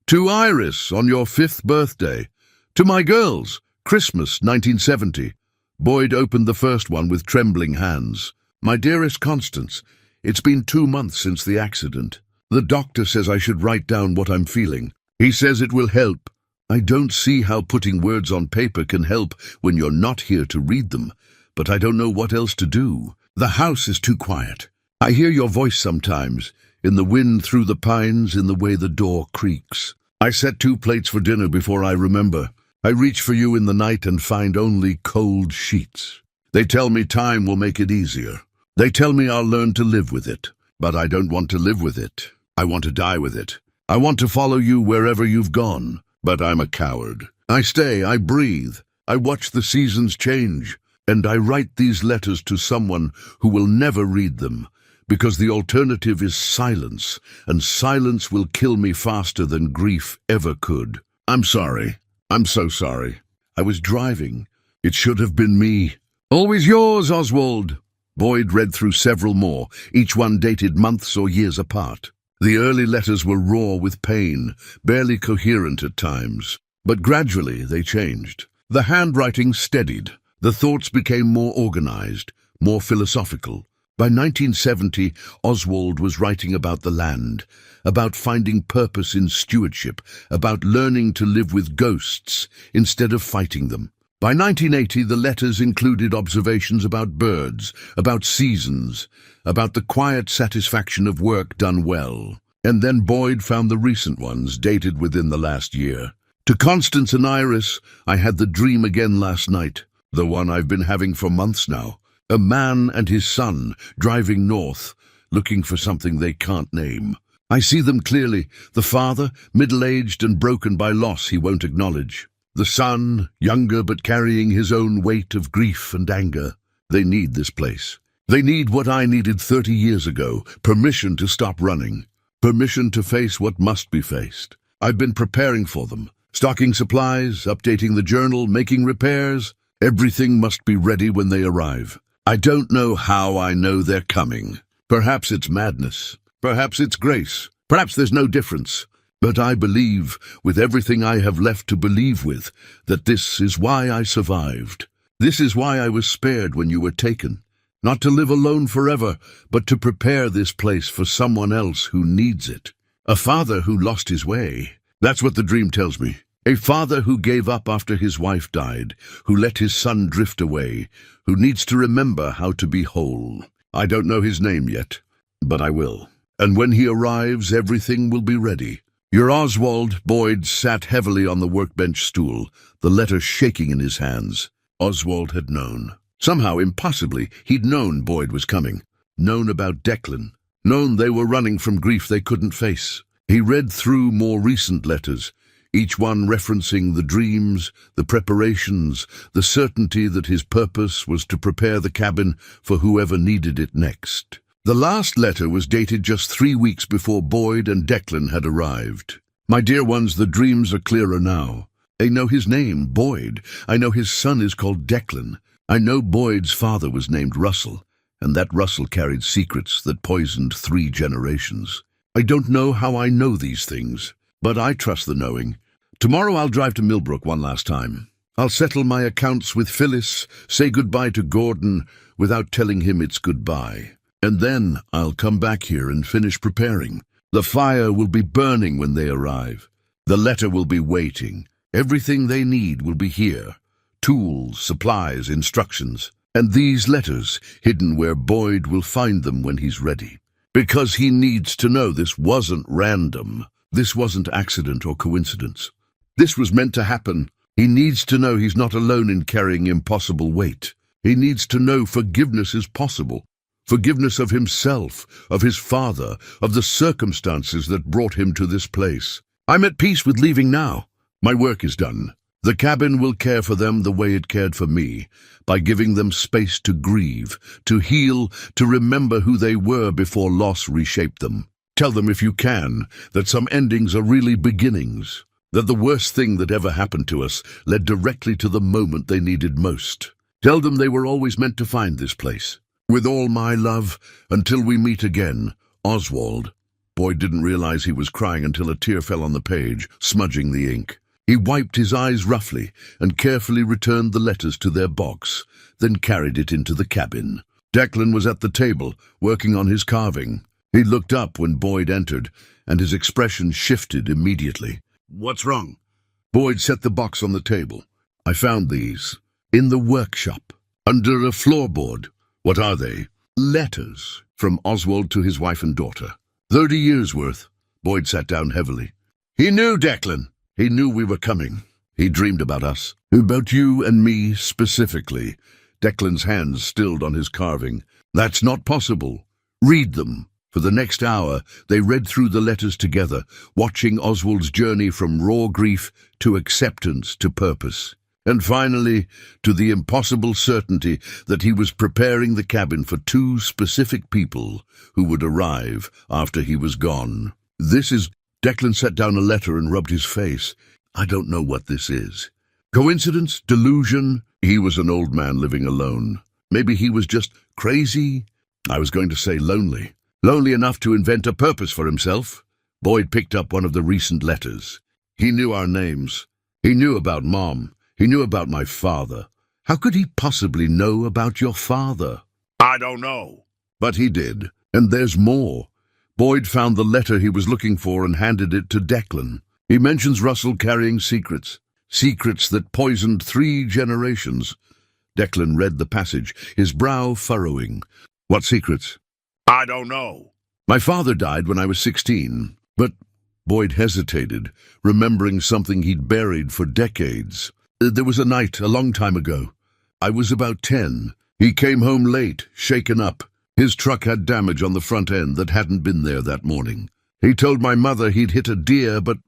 To Iris, on your 5th birthday. To my girls, Christmas 1970. Boyd opened the first one with trembling hands. My dearest Constance, it's been 2 months since the accident. The doctor says I should write down what I'm feeling. He says it will help. I don't see how putting words on paper can help when you're not here to read them, but I don't know what else to do. The house is too quiet. I hear your voice sometimes, in the wind through the pines, in the way the door creaks. I set 2 plates for dinner before I remember. I reach for you in the night and find only cold sheets. They tell me time will make it easier. They tell me I'll learn to live with it, but I don't want to live with it. I want to die with it. I want to follow you wherever you've gone, but I'm a coward. I stay, I breathe, I watch the seasons change, and I write these letters to someone who will never read them, because the alternative is silence, and silence will kill me faster than grief ever could. I'm sorry. I'm so sorry. I was driving. It should have been me. Always yours, Oswald. Boyd read through several more, each one dated months or years apart. The early letters were raw with pain, barely coherent at times. But gradually they changed. The handwriting steadied. The thoughts became more organized, more philosophical. By 1970, Oswald was writing about the land, about finding purpose in stewardship, about learning to live with ghosts instead of fighting them. By 1980, the letters included observations about birds, about seasons, about the quiet satisfaction of work done well. And then Boyd found the recent ones, dated within the last year. To Constance and Iris, I had the dream again last night, the one I've been having for months now. A man and his son driving north, looking for something they can't name. I see them clearly, the father, middle-aged and broken by loss he won't acknowledge. The son, younger but carrying his own weight of grief and anger. They need this place. They need what I needed 30 years ago, permission to stop running, permission to face what must be faced. I've been preparing for them, stocking supplies, updating the journal, making repairs. Everything must be ready when they arrive. I don't know how I know they're coming. Perhaps it's madness. Perhaps it's grace. Perhaps there's no difference. But I believe, with everything I have left to believe with, that this is why I survived. This is why I was spared when you were taken. Not to live alone forever, but to prepare this place for someone else who needs it. A father who lost his way. That's what the dream tells me. A father who gave up after his wife died, who let his son drift away, who needs to remember how to be whole. I don't know his name yet, but I will. And when he arrives, everything will be ready. Your Oswald. Boyd sat heavily on the workbench stool, the letter shaking in his hands. Oswald had known. Somehow, impossibly, he'd known Boyd was coming. Known about Declan. Known they were running from grief they couldn't face. He read through more recent letters, each one referencing the dreams, the preparations, the certainty that his purpose was to prepare the cabin for whoever needed it next. The last letter was dated just 3 weeks before Boyd and Declan had arrived. My dear ones, the dreams are clearer now. I know his name, Boyd. I know his son is called Declan. I know Boyd's father was named Russell, and that Russell carried secrets that poisoned 3 generations. I don't know how I know these things, but I trust the knowing. Tomorrow I'll drive to Millbrook one last time. I'll settle my accounts with Phyllis, say goodbye to Gordon without telling him it's goodbye. And then I'll come back here and finish preparing. The fire will be burning when they arrive. The letter will be waiting. Everything they need will be here. Tools, supplies, instructions. And these letters, hidden where Boyd will find them when he's ready. Because he needs to know this wasn't random. This wasn't accident or coincidence. This was meant to happen. He needs to know he's not alone in carrying impossible weight. He needs to know forgiveness is possible. Forgiveness of himself, of his father, of the circumstances that brought him to this place. I'm at peace with leaving now. My work is done. The cabin will care for them the way it cared for me, by giving them space to grieve, to heal, to remember who they were before loss reshaped them. Tell them, if you can, that some endings are really beginnings, that the worst thing that ever happened to us led directly to the moment they needed most. Tell them they were always meant to find this place. With all my love, until we meet again, Oswald. Boyd didn't realize he was crying until a tear fell on the page, smudging the ink. He wiped his eyes roughly and carefully returned the letters to their box, then carried it into the cabin. Declan was at the table, working on his carving. He looked up when Boyd entered, and his expression shifted immediately. "What's wrong?" Boyd set the box on the table. "I found these in the workshop, under a floorboard." "What are they?" "Letters from Oswald to his wife and daughter. 30 years' worth." Boyd sat down heavily. "He knew, Declan. He knew we were coming. He dreamed about us. About you and me specifically." Declan's hands stilled on his carving. "That's not possible. Read them." For the next hour, they read through the letters together, watching Oswald's journey from raw grief to acceptance to purpose. And finally, to the impossible certainty that he was preparing the cabin for 2 specific people who would arrive after he was gone. Declan set down a letter and rubbed his face. "I don't know what this is. Coincidence? Delusion?" He was an old man living alone. Maybe he was just crazy? I was going to say lonely. Lonely enough to invent a purpose for himself. Boyd picked up one of the recent letters. He knew our names. He knew about Mom. He knew about my father. How could he possibly know about your father? "I don't know." But he did. And there's more. Boyd found the letter he was looking for and handed it to Declan. He mentions Russell carrying secrets. Secrets that poisoned 3 generations. Declan read the passage, his brow furrowing. "What secrets?" "I don't know." "My father died when I was 16, but—" Boyd hesitated, remembering something he'd buried for decades. "There was a night a long time ago. I was about 10. He came home late, shaken up. His truck had damage on the front end that hadn't been there that morning. He told my mother he'd hit a deer, but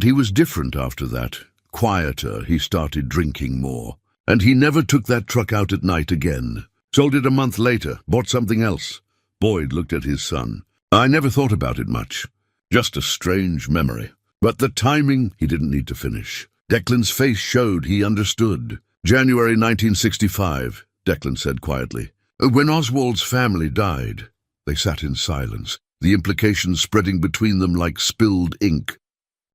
he was different after that. Quieter, he started drinking more. And he never took that truck out at night again. Sold it a month later, bought something else." Boyd looked at his son. "I never thought about it much. Just a strange memory. But the timing—" He didn't need to finish. Declan's face showed he understood. "January 1965, Declan said quietly. "When Oswald's family died." They sat in silence, the implications spreading between them like spilled ink.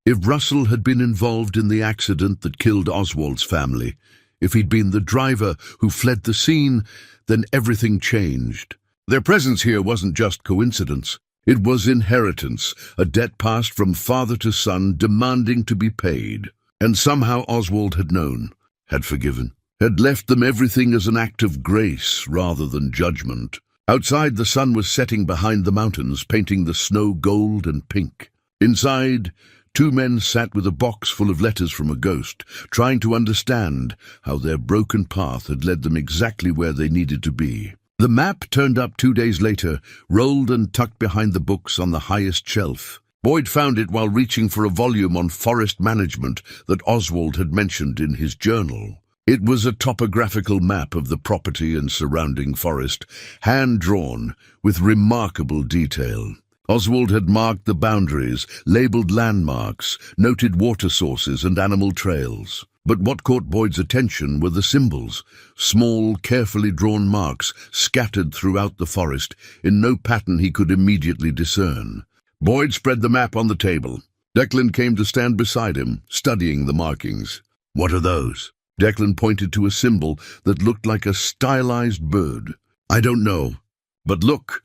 If Russell had been involved in the accident that killed Oswald's family, if he'd been the driver who fled the scene, then everything changed. Their presence here wasn't just coincidence. It was inheritance, a debt passed from father to son, demanding to be paid. And somehow Oswald had known, had forgiven, had left them everything as an act of grace rather than judgment. Outside, the sun was setting behind the mountains, painting the snow gold and pink. Inside, 2 men sat with a box full of letters from a ghost, trying to understand how their broken path had led them exactly where they needed to be. The map turned up 2 days later, rolled and tucked behind the books on the highest shelf. Boyd found it while reaching for a volume on forest management that Oswald had mentioned in his journal. It was a topographical map of the property and surrounding forest, hand-drawn with remarkable detail. Oswald had marked the boundaries, labelled landmarks, noted water sources and animal trails. But what caught Boyd's attention were the symbols, small, carefully drawn marks scattered throughout the forest in no pattern he could immediately discern. Boyd spread the map on the table. Declan came to stand beside him, studying the markings. "What are those?" Declan pointed to a symbol that looked like a stylized bird. "I don't know. But look."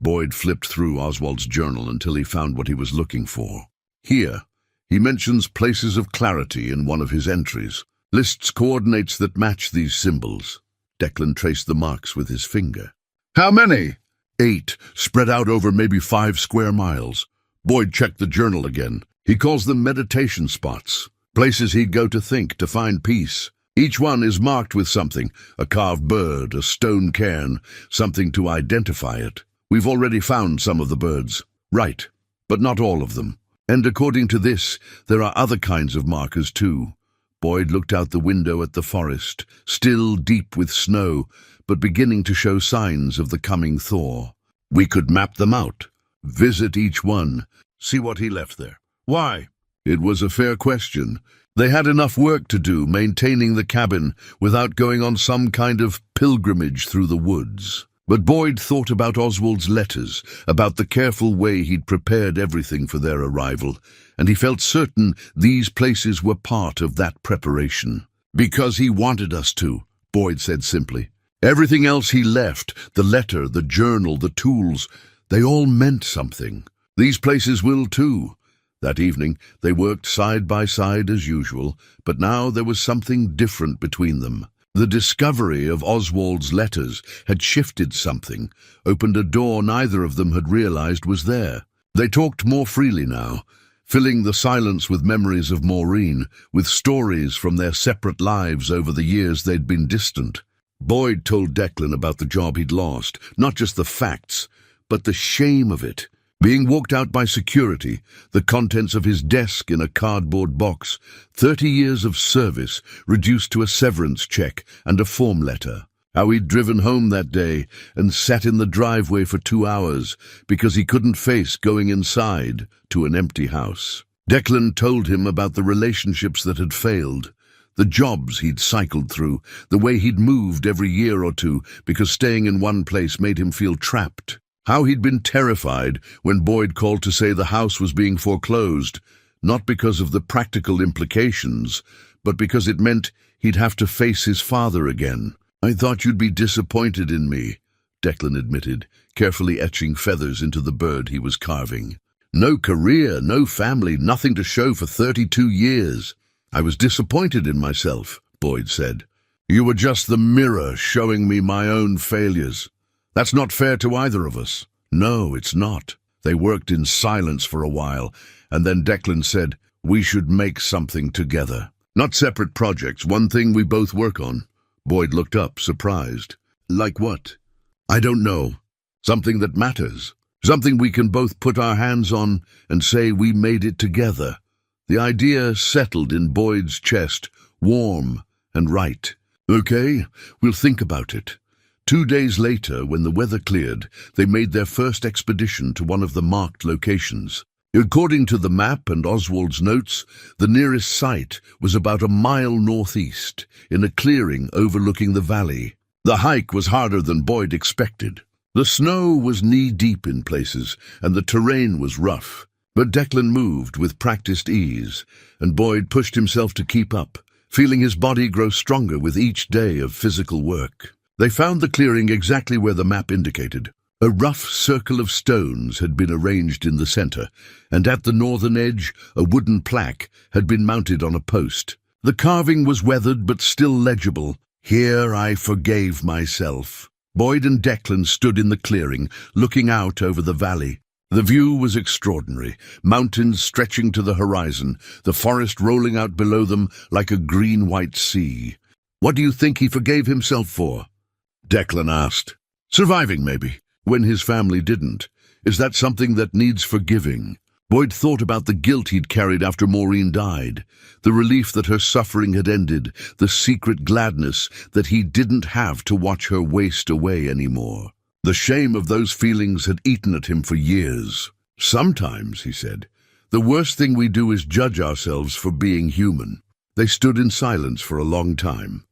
Boyd flipped through Oswald's journal until he found what he was looking for. Here, he mentions places of clarity in one of his entries, lists coordinates that match these symbols. Declan traced the marks with his finger. "How many?" 8, spread out over maybe 5 square miles. Boyd checked the journal again. He calls them meditation spots, places he'd go to think, to find peace. Each one is marked with something, a carved bird, a stone cairn, something to identify it. We've already found some of the birds. Right, but not all of them. And according to this, there are other kinds of markers too. Boyd looked out the window at the forest, still deep with snow, but beginning to show signs of the coming thaw. "We could map them out." visit each one, see what he left there. Why? It was a fair question. They had enough work to do maintaining the cabin without going on some kind of pilgrimage through the woods. But Boyd thought about Oswald's letters, about the careful way he'd prepared everything for their arrival, and he felt certain these places were part of that preparation. Because he wanted us to, Boyd said simply. Everything else he left, the letter, the journal, the tools, they all meant something. These places will too. That evening, they worked side by side as usual, but now there was something different between them. The discovery of Oswald's letters had shifted something, opened a door neither of them had realized was there. They talked more freely now, filling the silence with memories of Maureen, with stories from their separate lives over the years they'd been distant. Boyd told Declan about the job he'd lost, not just the facts, but the shame of it. Being walked out by security, the contents of his desk in a cardboard box, 30 years of service reduced to a severance check and a form letter. How he'd driven home that day and sat in the driveway for 2 hours because he couldn't face going inside to an empty house. Declan told him about the relationships that had failed, the jobs he'd cycled through, the way he'd moved every year or two because staying in one place made him feel trapped. How he'd been terrified when Boyd called to say the house was being foreclosed, not because of the practical implications, but because it meant he'd have to face his father again. "I thought you'd be disappointed in me," Declan admitted, carefully etching feathers into the bird he was carving. "No career, no family, nothing to show for 32 years. I was disappointed in myself," Boyd said. "You were just the mirror showing me my own failures. That's not fair to either of us." "No, it's not." They worked in silence for a while, and then Declan said, "We should make something together. Not separate projects, one thing we both work on." Boyd looked up, surprised. "Like what?" "I don't know. Something that matters. Something we can both put our hands on and say we made it together." The idea settled in Boyd's chest, warm and right. "Okay, we'll think about it." 2 days later, when the weather cleared, they made their first expedition to one of the marked locations. According to the map and Oswald's notes, the nearest site was about a mile northeast, in a clearing overlooking the valley. The hike was harder than Boyd expected. The snow was knee-deep in places, and the terrain was rough. But Declan moved with practiced ease, and Boyd pushed himself to keep up, feeling his body grow stronger with each day of physical work. They found the clearing exactly where the map indicated. A rough circle of stones had been arranged in the center, and at the northern edge, a wooden plaque had been mounted on a post. The carving was weathered but still legible. "Here I forgave myself." Boyd and Declan stood in the clearing, looking out over the valley. The view was extraordinary, mountains stretching to the horizon, the forest rolling out below them like a green-white sea. "What do you think he forgave himself for?" Declan asked. "Surviving, maybe, when his family didn't. Is that something that needs forgiving?" Boyd thought about the guilt he'd carried after Maureen died, the relief that her suffering had ended, the secret gladness that he didn't have to watch her waste away anymore. The shame of those feelings had eaten at him for years. "Sometimes," he said, "the worst thing we do is judge ourselves for being human." They stood in silence for a long time.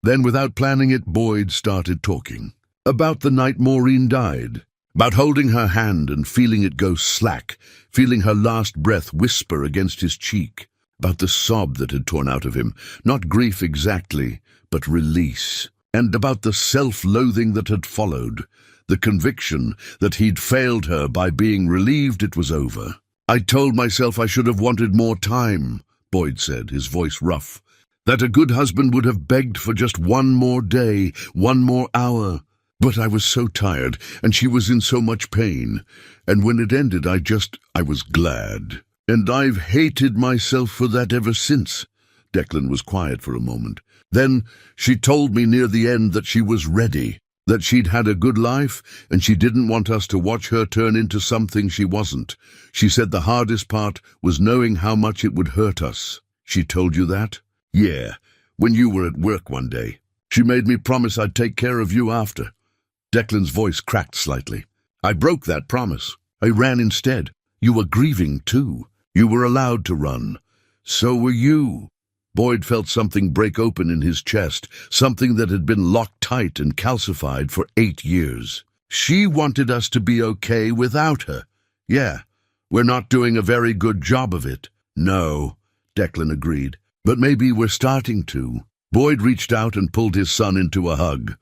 Then, without planning it, Boyd started talking. About the night Maureen died. About holding her hand and feeling it go slack, feeling her last breath whisper against his cheek. About the sob that had torn out of him, not grief exactly, but release. And about the self-loathing that had followed, the conviction that he'd failed her by being relieved it was over. "I told myself I should have wanted more time," Boyd said, his voice rough. "That a good husband would have begged for just one more day, one more hour. But I was so tired, and she was in so much pain. And when it ended, I was glad. And I've hated myself for that ever since." Declan was quiet for a moment. "Then she told me near the end that she was ready, that she'd had a good life, and she didn't want us to watch her turn into something she wasn't. She said the hardest part was knowing how much it would hurt us." "She told you that?" "Yeah, when you were at work one day. She made me promise I'd take care of you after." Declan's voice cracked slightly. "I broke that promise. I ran instead. You were grieving too. You were allowed to run. So were you. Boyd felt something break open in his chest, something that had been locked tight and calcified for 8 years. She wanted us to be okay without her. Yeah, we're not doing a very good job of it. No, Declan agreed. But maybe we're starting to. Boyd reached out and pulled his son into a hug.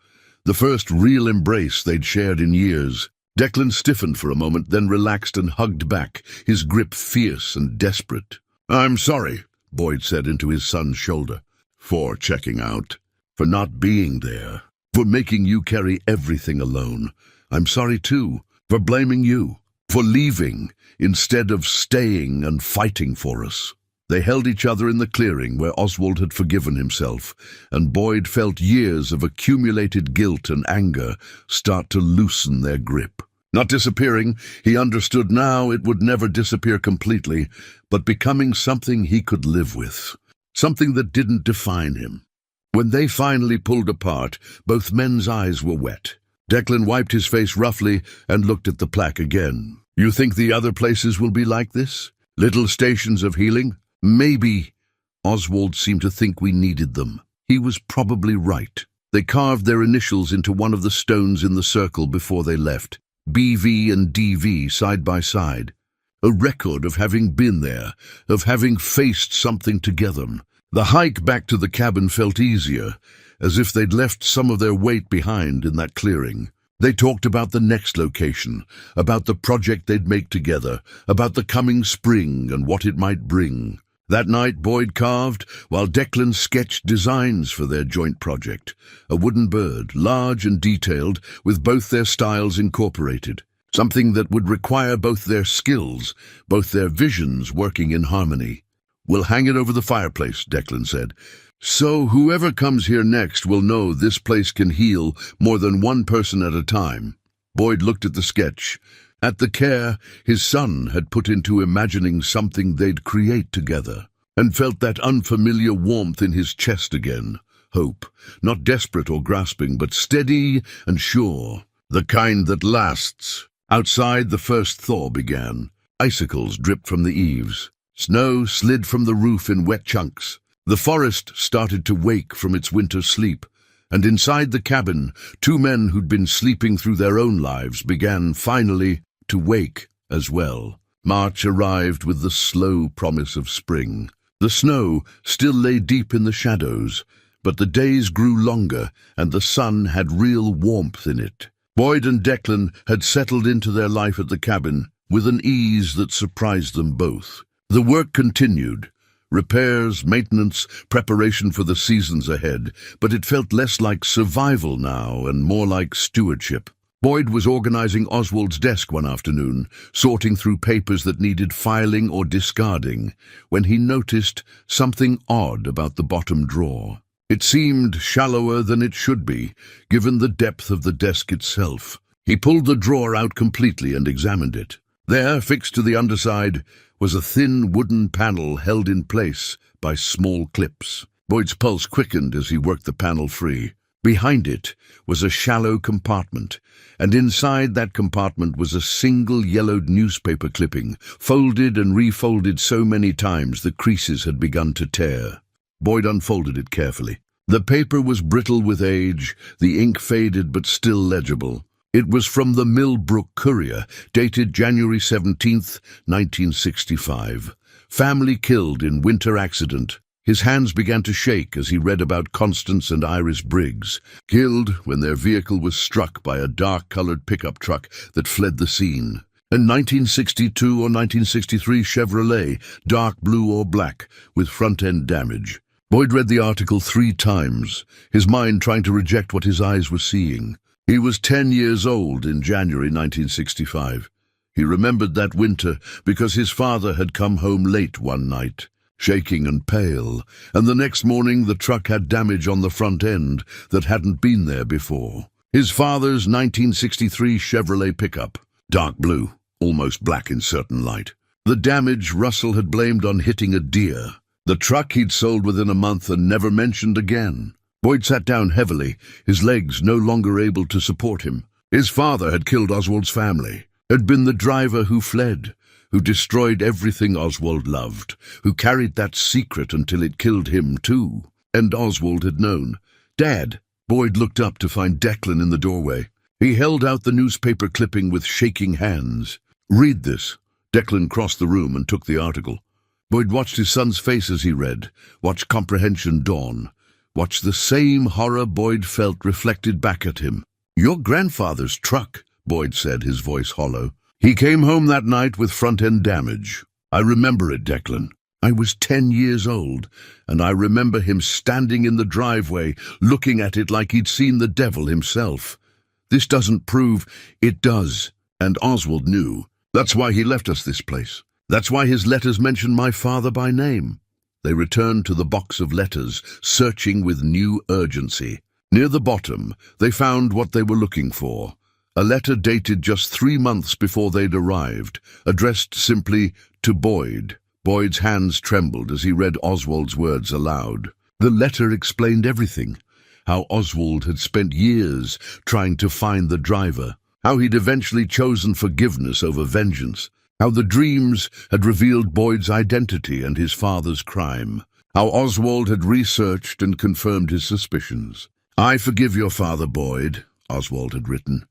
The first real embrace they'd shared in years. Declan stiffened for a moment, then relaxed and hugged back, his grip fierce and desperate. I'm sorry, Boyd said into his son's shoulder, for checking out, for not being there, for making you carry everything alone. I'm sorry too, for blaming you, for leaving instead of staying and fighting for us. They held each other in the clearing where Oswald had forgiven himself, and Boyd felt years of accumulated guilt and anger start to loosen their grip. Not disappearing, he understood now it would never disappear completely, but becoming something he could live with, something that didn't define him. When they finally pulled apart, both men's eyes were wet. Declan wiped his face roughly and looked at the plaque again. You think the other places will be like this? Little stations of healing? Maybe. Oswald seemed to think we needed them. He was probably right. They carved their initials into one of the stones in the circle before they left. BV and DV side by side. A record of having been there, of having faced something together. The hike back to the cabin felt easier, as if they'd left some of their weight behind in that clearing. They talked about the next location, about the project they'd make together, about the coming spring and what it might bring. That night Boyd carved, while Declan sketched designs for their joint project. A wooden bird, large and detailed, with both their styles incorporated. Something that would require both their skills, both their visions working in harmony. We'll hang it over the fireplace, Declan said. So whoever comes here next will know this place can heal more than one person at a time. Boyd looked at the sketch. At the care his son had put into imagining something they'd create together, and felt that unfamiliar warmth in his chest again. Hope, not desperate or grasping, but steady and sure, the kind that lasts. Outside, the first thaw began. Icicles dripped from the eaves. Snow slid from the roof in wet chunks. The forest started to wake from its winter sleep, and inside the cabin, 2 men who'd been sleeping through their own lives began, finally, to wake as well. March arrived with the slow promise of spring. The snow still lay deep in the shadows, but the days grew longer and the sun had real warmth in it. Boyd and Declan had settled into their life at the cabin with an ease that surprised them both. The work continued. Repairs, maintenance, preparation for the seasons ahead, but it felt less like survival now and more like stewardship. Boyd was organizing Oswald's desk one afternoon, sorting through papers that needed filing or discarding, when he noticed something odd about the bottom drawer. It seemed shallower than it should be, given the depth of the desk itself. He pulled the drawer out completely and examined it. There, fixed to the underside, was a thin wooden panel held in place by small clips. Boyd's pulse quickened as he worked the panel free. Behind it was a shallow compartment, and inside that compartment was a single yellowed newspaper clipping, folded and refolded so many times the creases had begun to tear. Boyd unfolded it carefully. The paper was brittle with age, the ink faded but still legible. It was from the Millbrook Courier, dated January 17th, 1965. Family killed in winter accident. His hands began to shake as he read about Constance and Iris Briggs, killed when their vehicle was struck by a dark-colored pickup truck that fled the scene. A 1962 or 1963 Chevrolet, dark blue or black, with front-end damage. Boyd read the article 3 times, his mind trying to reject what his eyes were seeing. He was 10 years old in January 1965. He remembered that winter because his father had come home late one night, shaking and pale, and the next morning the truck had damage on the front end that hadn't been there before. His father's 1963 Chevrolet pickup, dark blue, almost black in certain light. The damage Russell had blamed on hitting a deer. The truck he'd sold within a month and never mentioned again. Boyd sat down heavily, his legs no longer able to support him. His father had killed Oswald's family. had been the driver who fled, who destroyed everything Oswald loved, who carried that secret until it killed him too. And Oswald had known. "Dad!" Boyd looked up to find Declan in the doorway. He held out the newspaper clipping with shaking hands. "Read this." Declan crossed the room and took the article. Boyd watched his son's face as he read, watched comprehension dawn, watched the same horror Boyd felt reflected back at him. "Your grandfather's truck," Boyd said, his voice hollow. "He came home that night with front-end damage. I remember it, Declan. I was 10 years old, and I remember him standing in the driveway, looking at it like he'd seen the devil himself. This doesn't prove..." "It does, and Oswald knew. That's why he left us this place. That's why his letters mention my father by name." They returned to the box of letters, searching with new urgency. Near the bottom, they found what they were looking for. A letter dated just 3 months before they'd arrived, addressed simply to Boyd. Boyd's hands trembled as he read Oswald's words aloud. The letter explained everything. How Oswald had spent years trying to find the driver. How he'd eventually chosen forgiveness over vengeance. How the dreams had revealed Boyd's identity and his father's crime. How Oswald had researched and confirmed his suspicions. "I forgive your father, Boyd," Oswald had written.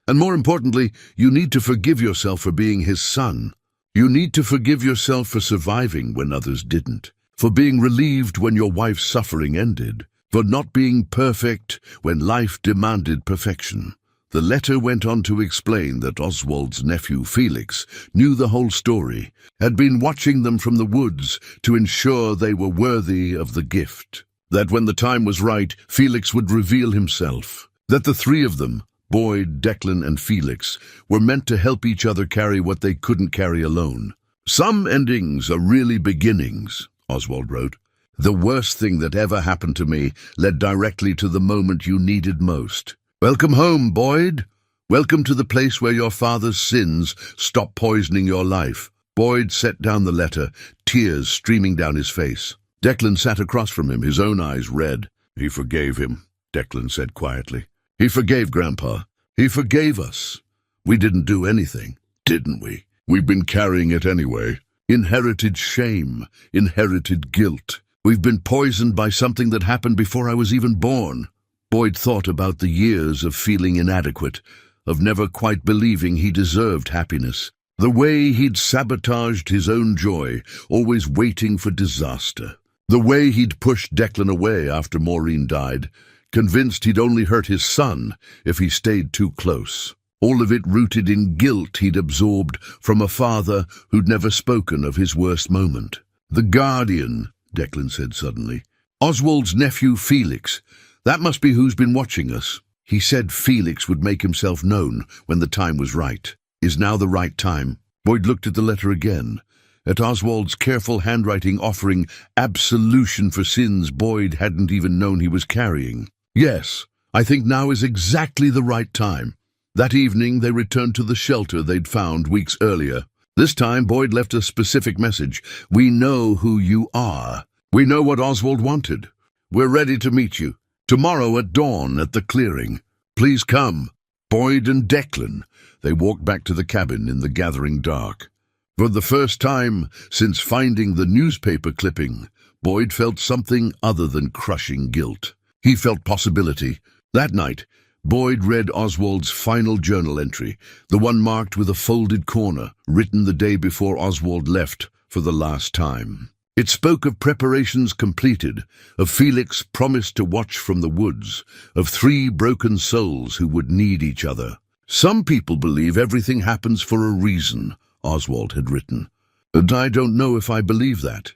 "And more importantly, you need to forgive yourself for being his son. You need to forgive yourself for surviving when others didn't, for being relieved when your wife's suffering ended, for not being perfect when life demanded perfection." The letter went on to explain that Oswald's nephew Felix knew the whole story, had been watching them from the woods to ensure they were worthy of the gift, that when the time was right, Felix would reveal himself, that the three of them, Boyd, Declan, and Felix, were meant to help each other carry what they couldn't carry alone. "Some endings are really beginnings," Oswald wrote. "The worst thing that ever happened to me led directly to the moment you needed most. Welcome home, Boyd. Welcome to the place where your father's sins stop poisoning your life." Boyd set down the letter, tears streaming down his face. Declan sat across from him, his own eyes red. "He forgave him," Declan said quietly. "He forgave Grandpa. He forgave us. We didn't do anything, didn't we? We've been carrying it anyway. Inherited shame, inherited guilt. We've been poisoned by something that happened before I was even born." Boyd thought about the years of feeling inadequate, of never quite believing he deserved happiness. The way he'd sabotaged his own joy, always waiting for disaster. The way he'd pushed Declan away after Maureen died, convinced he'd only hurt his son if he stayed too close. All of it rooted in guilt he'd absorbed from a father who'd never spoken of his worst moment. "The Guardian," Declan said suddenly. "Oswald's nephew Felix. That must be who's been watching us. He said Felix would make himself known when the time was right. Is now the right time?" Boyd looked at the letter again, at Oswald's careful handwriting offering absolution for sins Boyd hadn't even known he was carrying. "Yes, I think now is exactly the right time." That evening they returned to the shelter they'd found weeks earlier. This time Boyd left a specific message. "We know who you are. We know what Oswald wanted. We're ready to meet you. Tomorrow at dawn at the clearing. Please come." Boyd and Declan. They walked back to the cabin in the gathering dark. For the first time since finding the newspaper clipping, Boyd felt something other than crushing guilt. He felt possibility. That night, Boyd read Oswald's final journal entry, the one marked with a folded corner, written the day before Oswald left for the last time. It spoke of preparations completed, of Felix promised to watch from the woods, of 3 broken souls who would need each other. "Some people believe everything happens for a reason," Oswald had written. "And I don't know if I believe that.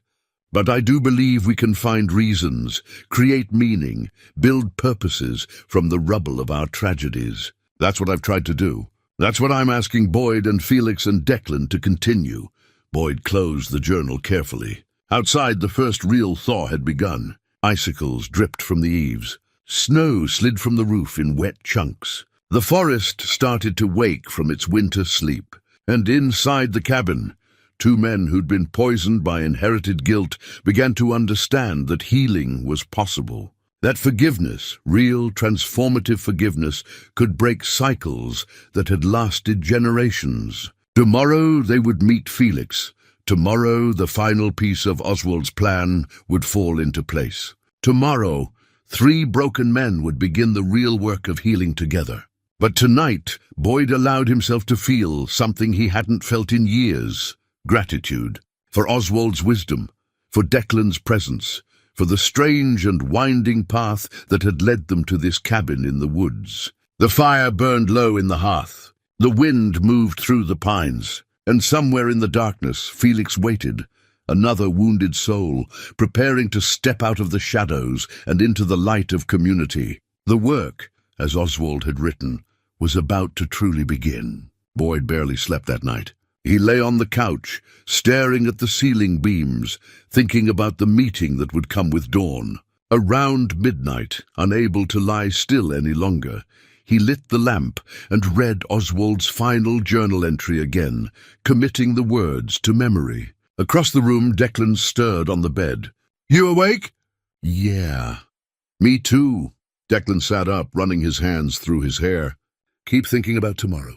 But I do believe we can find reasons, create meaning, build purposes from the rubble of our tragedies. That's what I've tried to do. That's what I'm asking Boyd and Felix and Declan to continue." Boyd closed the journal carefully. Outside, the first real thaw had begun. Icicles dripped from the eaves. Snow slid from the roof in wet chunks. The forest started to wake from its winter sleep. And inside the cabin, 2 men who'd been poisoned by inherited guilt began to understand that healing was possible. That forgiveness, real transformative forgiveness, could break cycles that had lasted generations. Tomorrow they would meet Felix. Tomorrow the final piece of Oswald's plan would fall into place. Tomorrow, 3 broken men would begin the real work of healing together. But tonight, Boyd allowed himself to feel something he hadn't felt in years: gratitude for Oswald's wisdom, for Declan's presence, for the strange and winding path that had led them to this cabin in the woods. The fire burned low in the hearth. The wind moved through the pines, and somewhere in the darkness, Felix waited, another wounded soul, preparing to step out of the shadows and into the light of community. The work, as Oswald had written, was about to truly begin. Boyd barely slept that night. He lay on the couch, staring at the ceiling beams, thinking about the meeting that would come with dawn. Around midnight, unable to lie still any longer, he lit the lamp and read Oswald's final journal entry again, committing the words to memory. Across the room, Declan stirred on the bed. "You awake?" "Yeah." "Me too." Declan sat up, running his hands through his hair. "Keep thinking about tomorrow,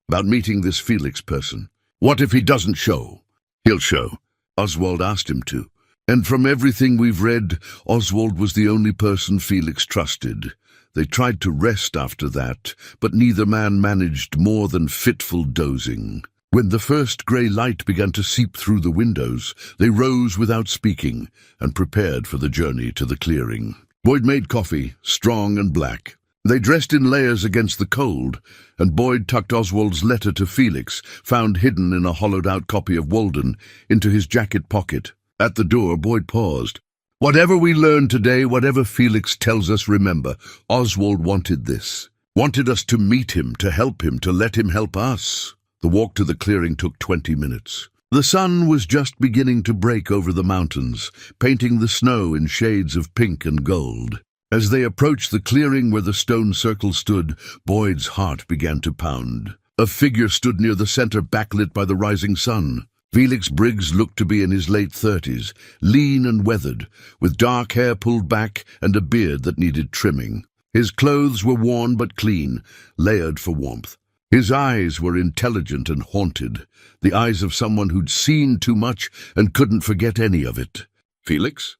about meeting this Felix person. What if he doesn't show?" "He'll show." Oswald asked him to. And from everything we've read, Oswald was the only person Felix trusted. They tried to rest after that, but neither man managed more than fitful dozing. When the first grey light began to seep through the windows, they rose without speaking and prepared for the journey to the clearing. Boyd made coffee, strong and black. They dressed in layers against the cold, and Boyd tucked Oswald's letter to Felix, found hidden in a hollowed-out copy of Walden, into his jacket pocket. At the door, Boyd paused. "Whatever we learn today, whatever Felix tells us, remember, Oswald wanted this. Wanted us to meet him, to help him, to let him help us." The walk to the clearing took 20 minutes. The sun was just beginning to break over the mountains, painting the snow in shades of pink and gold. As they approached the clearing where the stone circle stood, Boyd's heart began to pound. A figure stood near the center, backlit by the rising sun. Felix Briggs looked to be in his late 30s, lean and weathered, with dark hair pulled back and a beard that needed trimming. His clothes were worn but clean, layered for warmth. His eyes were intelligent and haunted, the eyes of someone who'd seen too much and couldn't forget any of it. "Felix?"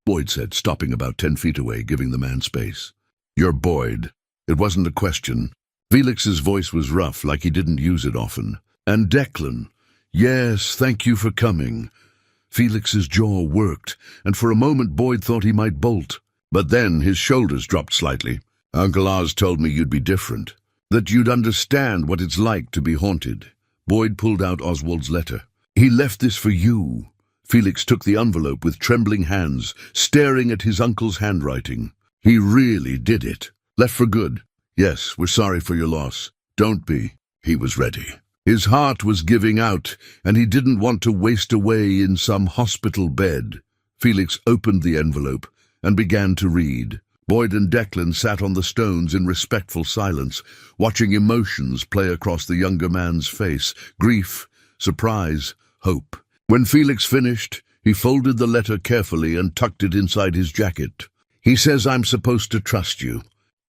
Boyd said, stopping about 10 feet away, giving the man space. "You're Boyd." It wasn't a question. Felix's voice was rough, like he didn't use it often. "And Declan. Yes, thank you for coming." Felix's jaw worked, and for a moment Boyd thought he might bolt. But then his shoulders dropped slightly. "Uncle Oz told me you'd be different, that you'd understand what it's like to be haunted." Boyd pulled out Oswald's letter. "He left this for you." Felix took the envelope with trembling hands, staring at his uncle's handwriting. "He really did it. Left for good. Yes, we're sorry for your loss. Don't be." He was ready. His heart was giving out, and he didn't want to waste away in some hospital bed. Felix opened the envelope and began to read. Boyd and Declan sat on the stones in respectful silence, watching emotions play across the younger man's face: grief, surprise, hope. When Felix finished, he folded the letter carefully and tucked it inside his jacket. "He says I'm supposed to trust you,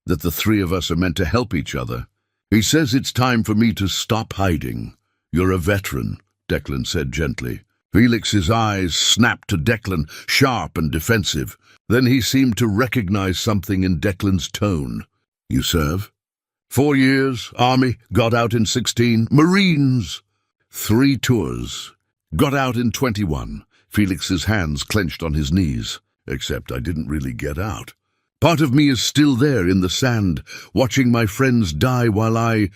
that the 3 of us are meant to help each other. He says it's time for me to stop hiding. You're a veteran," Declan said gently. Felix's eyes snapped to Declan, sharp and defensive. Then he seemed to recognize something in Declan's tone. "You serve?" 4 years, Army, got out in 16, Marines. 3 tours. Got out in 21. Felix's hands clenched on his knees. "Except I didn't really get out. Part of me is still there in the sand, watching my friends die while I—"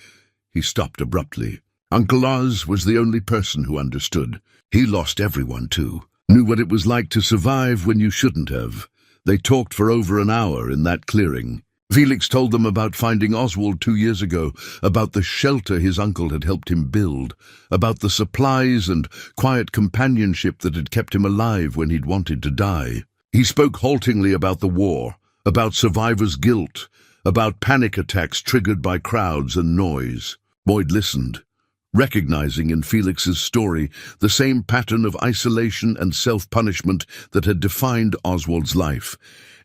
He stopped abruptly. Uncle Oz was the only person who understood. He lost everyone too. Knew what it was like to survive when you shouldn't have. They talked for over an hour in that clearing. Felix told them about finding Oswald 2 years ago, about the shelter his uncle had helped him build, about the supplies and quiet companionship that had kept him alive when he'd wanted to die. He spoke haltingly about the war, about survivors' guilt, about panic attacks triggered by crowds and noise. Boyd listened, recognizing in Felix's story the same pattern of isolation and self-punishment that had defined Oswald's life.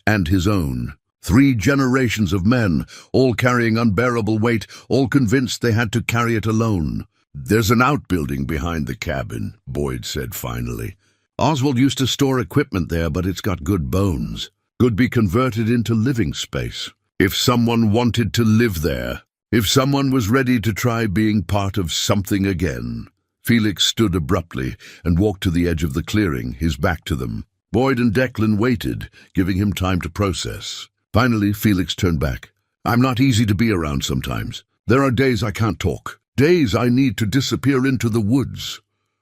and his own. 3 generations of men, all carrying unbearable weight, all convinced they had to carry it alone. "There's an outbuilding behind the cabin," Boyd said finally. "Oswald used to store equipment there, but it's got good bones. Could be converted into living space. If someone wanted to live there, if someone was ready to try being part of something again." Felix stood abruptly and walked to the edge of the clearing, his back to them. Boyd and Declan waited, giving him time to process. Finally, Felix turned back. "I'm not easy to be around sometimes. There are days I can't talk. Days I need to disappear into the woods."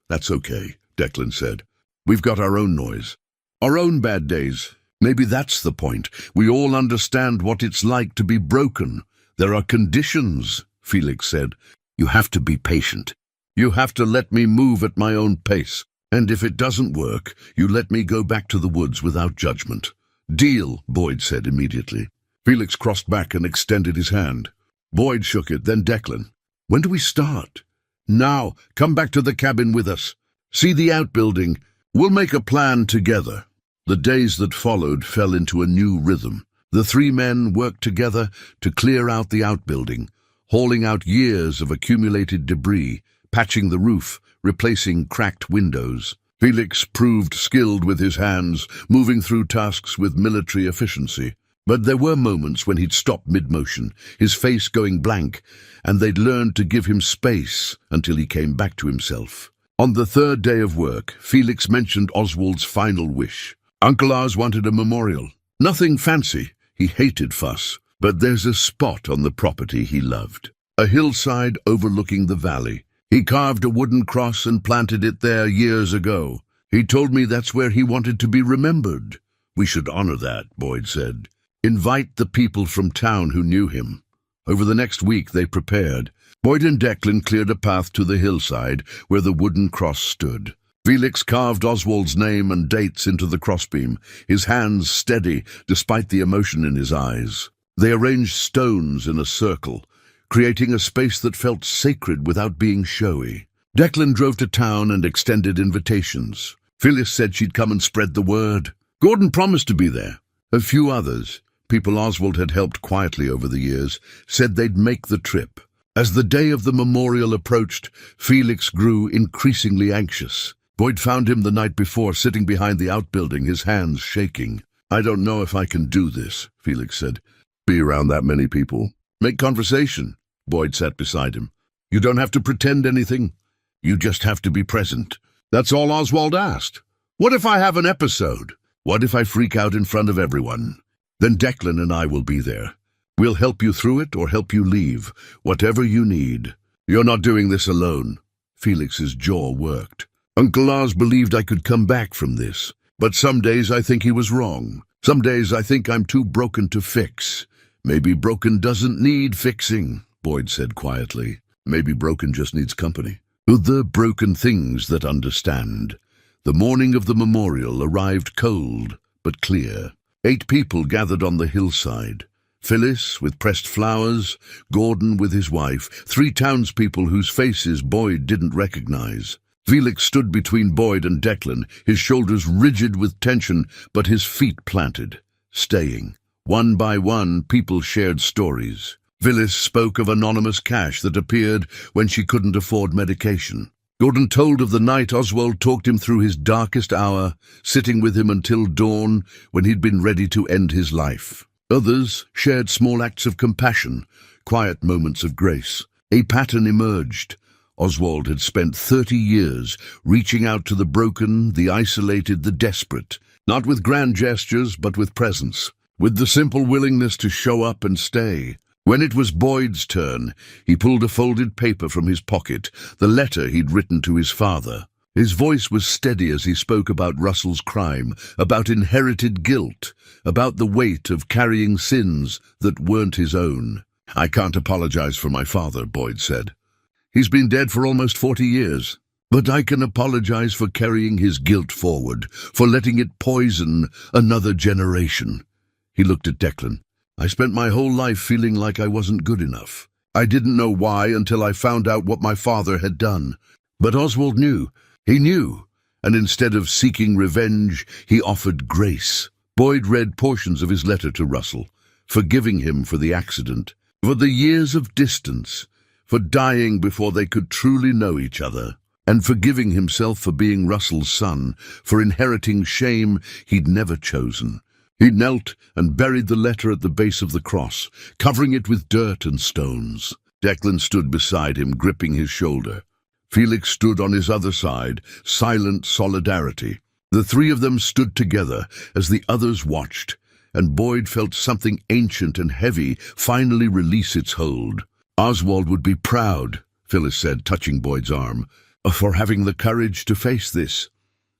"That's okay," Declan said. "We've got our own noise. Our own bad days. Maybe that's the point. We all understand what it's like to be broken. There are conditions," Felix said. "You have to be patient. You have to let me move at my own pace. And if it doesn't work, you let me go back to the woods without judgment." "Deal," Boyd said immediately. Felix crossed back and extended his hand. Boyd shook it, then Declan. "When do we start?" "Now. Come back to the cabin with us. See the outbuilding. We'll make a plan together." The days that followed fell into a new rhythm. The 3 men worked together to clear out the outbuilding, hauling out years of accumulated debris, patching the roof, replacing cracked windows. Felix proved skilled with his hands, moving through tasks with military efficiency. But there were moments when he'd stop mid-motion, his face going blank, and they'd learned to give him space until he came back to himself. On the 3rd day of work, Felix mentioned Oswald's final wish. Uncle Oz wanted a memorial. Nothing fancy. He hated fuss. But there's a spot on the property he loved. A hillside overlooking the valley. He carved a wooden cross and planted it there years ago. He told me that's where he wanted to be remembered. "We should honor that," Boyd said. "Invite the people from town who knew him." Over the next week they prepared. Boyd and Declan cleared a path to the hillside where the wooden cross stood. Felix carved Oswald's name and dates into the crossbeam, his hands steady despite the emotion in his eyes. They arranged stones in a circle, creating a space that felt sacred without being showy. Declan drove to town and extended invitations. Phyllis said she'd come and spread the word. Gordon promised to be there. A few others, people Oswald had helped quietly over the years, said they'd make the trip. As the day of the memorial approached, Felix grew increasingly anxious. Boyd found him the night before, sitting behind the outbuilding, his hands shaking. "I don't know if I can do this," Felix said. "Be around that many people. Make conversation." Boyd sat beside him. "You don't have to pretend anything. You just have to be present." That's all Oswald asked. "What if I have an episode? What if I freak out in front of everyone? Then Declan and I will be there. We'll help you through it or help you leave, whatever you need. You're not doing this alone." Felix's jaw worked. "Uncle Oz believed I could come back from this, but some days I think he was wrong. Some days I think I'm too broken to fix. Maybe broken doesn't need fixing," Boyd said quietly. "Maybe broken just needs company. Other broken things that understand." The morning of the memorial arrived cold but clear. 8 people gathered on the hillside. Phyllis with pressed flowers, Gordon with his wife, 3 townspeople whose faces Boyd didn't recognize. Felix stood between Boyd and Declan, his shoulders rigid with tension, but his feet planted, staying. One by one, people shared stories. Phyllis spoke of anonymous cash that appeared when she couldn't afford medication. Gordon told of the night Oswald talked him through his darkest hour, sitting with him until dawn when he'd been ready to end his life. Others shared small acts of compassion, quiet moments of grace. A pattern emerged. Oswald had spent 30 years reaching out to the broken, the isolated, the desperate, not with grand gestures, but with presence, with the simple willingness to show up and stay. When it was Boyd's turn, he pulled a folded paper from his pocket, the letter he'd written to his father. His voice was steady as he spoke about Russell's crime, about inherited guilt, about the weight of carrying sins that weren't his own. "I can't apologize for my father," Boyd said. "He's been dead for almost 40 years. But I can apologize for carrying his guilt forward, for letting it poison another generation." He looked at Declan. "I spent my whole life feeling like I wasn't good enough. I didn't know why until I found out what my father had done. But Oswald knew. He knew. And instead of seeking revenge, he offered grace." Boyd read portions of his letter to Russell, forgiving him for the accident, for the years of distance, for dying before they could truly know each other, and forgiving himself for being Russell's son, for inheriting shame he'd never chosen. He knelt and buried the letter at the base of the cross, covering it with dirt and stones. Declan stood beside him, gripping his shoulder. Felix stood on his other side, silent solidarity. The three of them stood together as the others watched, and Boyd felt something ancient and heavy finally release its hold. Oswald would be proud, Phyllis said, touching Boyd's arm, for having the courage to face this.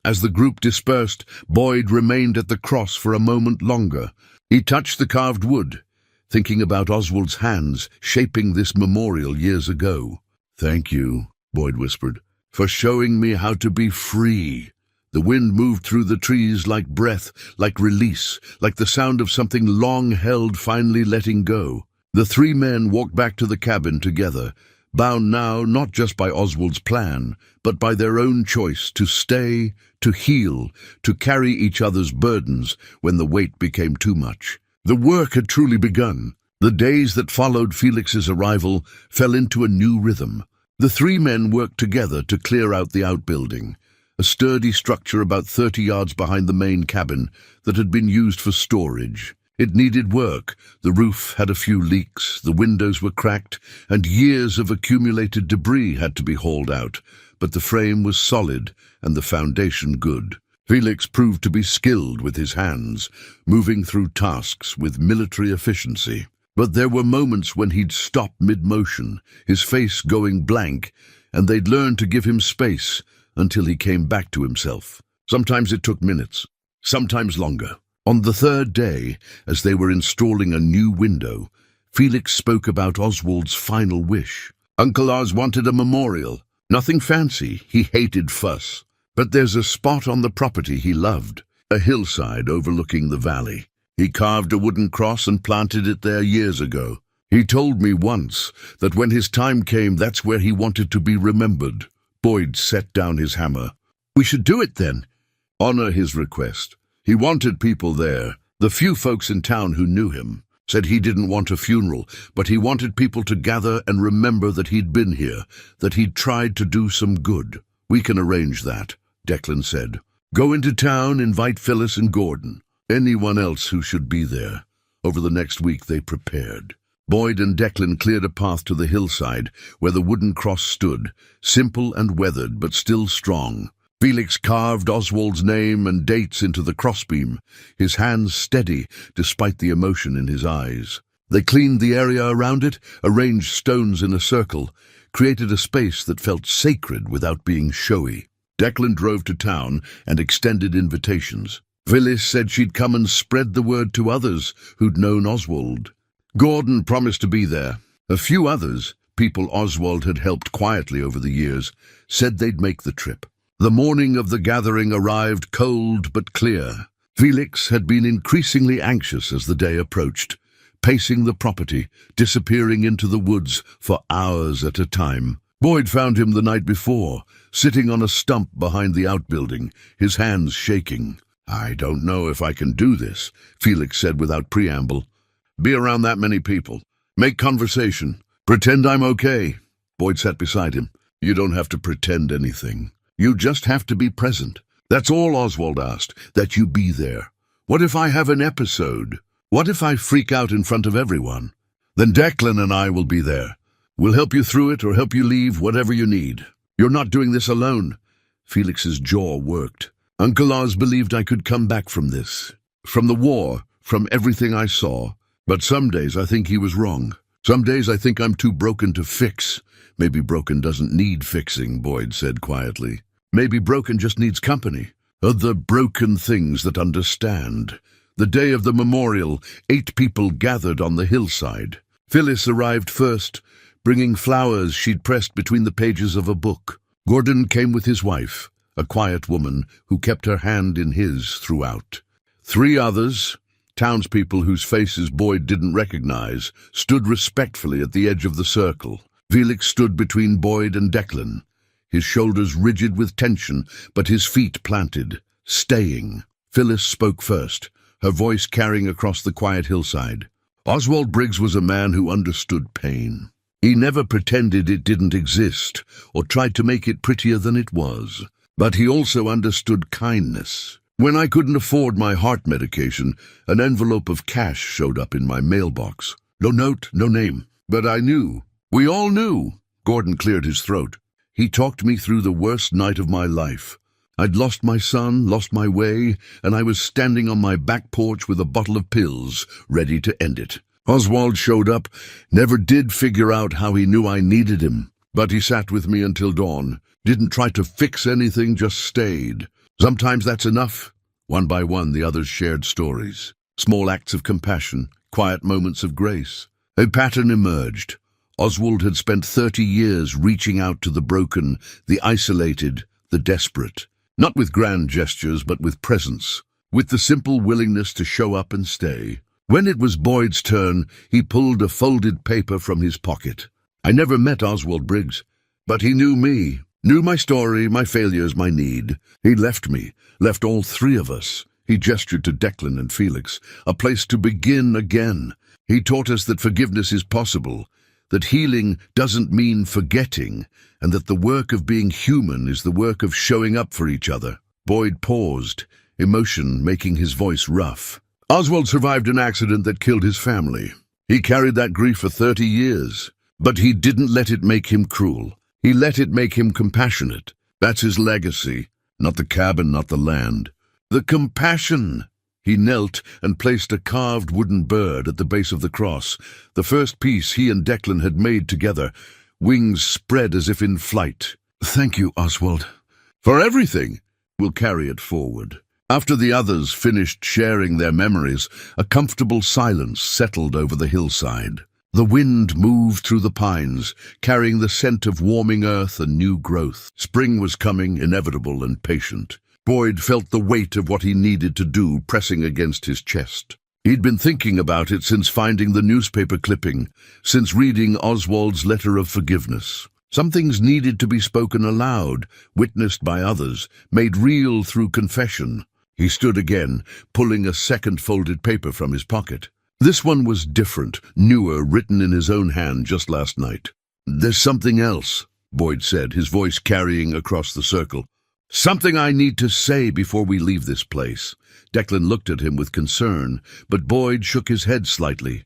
As the group dispersed, Boyd remained at the cross for a moment longer. He touched the carved wood, thinking about Oswald's hands shaping this memorial years ago. "Thank you," Boyd whispered, "for showing me how to be free." The wind moved through the trees like breath, like release, like the sound of something long held finally letting go. The three men walked back to the cabin together, bound now not just by Oswald's plan, but by their own choice to stay, to heal, to carry each other's burdens when the weight became too much. The work had truly begun. The days that followed Felix's arrival fell into a new rhythm. The three men worked together to clear out the outbuilding, a sturdy structure about 30 yards behind the main cabin that had been used for storage. It needed work. The roof had a few leaks, the windows were cracked, and years of accumulated debris had to be hauled out, but the frame was solid and the foundation good. Felix proved to be skilled with his hands, moving through tasks with military efficiency. But there were moments when he'd stop mid-motion, his face going blank, and they'd learn to give him space until he came back to himself. Sometimes it took minutes, sometimes longer. On the third day, as they were installing a new window, Felix spoke about Oswald's final wish. Uncle Oz wanted a memorial. Nothing fancy, he hated fuss. But there's a spot on the property he loved, a hillside overlooking the valley. He carved a wooden cross and planted it there years ago. He told me once that when his time came, that's where he wanted to be remembered. Boyd set down his hammer. "We should do it then." "Honor his request." He wanted people there. The few folks in town who knew him said he didn't want a funeral, but he wanted people to gather and remember that he'd been here, that he'd tried to do some good. "We can arrange that," Declan said. "Go into town, invite Phyllis and Gordon, anyone else who should be there." Over the next week they prepared. Boyd and Declan cleared a path to the hillside where the wooden cross stood, simple and weathered but still strong. Felix carved Oswald's name and dates into the crossbeam, his hands steady despite the emotion in his eyes. They cleaned the area around it, arranged stones in a circle, created a space that felt sacred without being showy. Declan drove to town and extended invitations. Phyllis said she'd come and spread the word to others who'd known Oswald. Gordon promised to be there. A few others, people Oswald had helped quietly over the years, said they'd make the trip. The morning of the gathering arrived cold but clear. Felix had been increasingly anxious as the day approached, pacing the property, disappearing into the woods for hours at a time. Boyd found him the night before, sitting on a stump behind the outbuilding, his hands shaking. "I don't know if I can do this," Felix said without preamble. "Be around that many people. Make conversation. Pretend I'm okay." Boyd sat beside him. "You don't have to pretend anything. You just have to be present. That's all Oswald asked, that you be there. What if I have an episode? What if I freak out in front of everyone? Then Declan and I will be there. We'll help you through it or help you leave, whatever you need. You're not doing this alone." Felix's jaw worked. "Uncle Oz believed I could come back from this. From the war, from everything I saw. But some days I think he was wrong. Some days I think I'm too broken to fix." "Maybe broken doesn't need fixing," Boyd said quietly. "Maybe broken just needs company. Other broken things that understand." The day of the memorial, 8 people gathered on the hillside. Phyllis arrived first, bringing flowers she'd pressed between the pages of a book. Gordon came with his wife, a quiet woman who kept her hand in his throughout. 3 others, townspeople whose faces Boyd didn't recognize, stood respectfully at the edge of the circle. Felix stood between Boyd and Declan, his shoulders rigid with tension, but his feet planted, staying. Phyllis spoke first, her voice carrying across the quiet hillside. Oswald Briggs was a man who understood pain. He never pretended it didn't exist or tried to make it prettier than it was. But he also understood kindness. When I couldn't afford my heart medication, an envelope of cash showed up in my mailbox. No note, no name. But I knew. We all knew. Gordon cleared his throat. He talked me through the worst night of my life. I'd lost my son, lost my way, and I was standing on my back porch with a bottle of pills, ready to end it. Oswald showed up, never did figure out how he knew I needed him. But he sat with me until dawn. Didn't try to fix anything, just stayed. Sometimes that's enough. One by one, the others shared stories. Small acts of compassion, quiet moments of grace. A pattern emerged. Oswald had spent 30 years reaching out to the broken, the isolated, the desperate. Not with grand gestures, but with presence. With the simple willingness to show up and stay. When it was Boyd's turn, he pulled a folded paper from his pocket. I never met Oswald Briggs, but he knew me. Knew my story, my failures, my need. He left me, left all three of us. He gestured to Declan and Felix, a place to begin again. He taught us that forgiveness is possible, that healing doesn't mean forgetting, and that the work of being human is the work of showing up for each other. Boyd paused, emotion making his voice rough. Oswald survived an accident that killed his family. He carried that grief for 30 years, but he didn't let it make him cruel. He let it make him compassionate. That's his legacy. Not the cabin, not the land. The compassion. He knelt and placed a carved wooden bird at the base of the cross, the first piece he and Declan had made together, wings spread as if in flight. Thank you, Oswald. For everything. We'll carry it forward. After the others finished sharing their memories, a comfortable silence settled over the hillside. The wind moved through the pines, carrying the scent of warming earth and new growth. Spring was coming, inevitable and patient. Boyd felt the weight of what he needed to do pressing against his chest. He'd been thinking about it since finding the newspaper clipping, since reading Oswald's letter of forgiveness. Some things needed to be spoken aloud, witnessed by others, made real through confession. He stood again, pulling a second folded paper from his pocket. This one was different, newer, written in his own hand just last night. There's something else, Boyd said, his voice carrying across the circle. Something I need to say before we leave this place. Declan looked at him with concern, but Boyd shook his head slightly.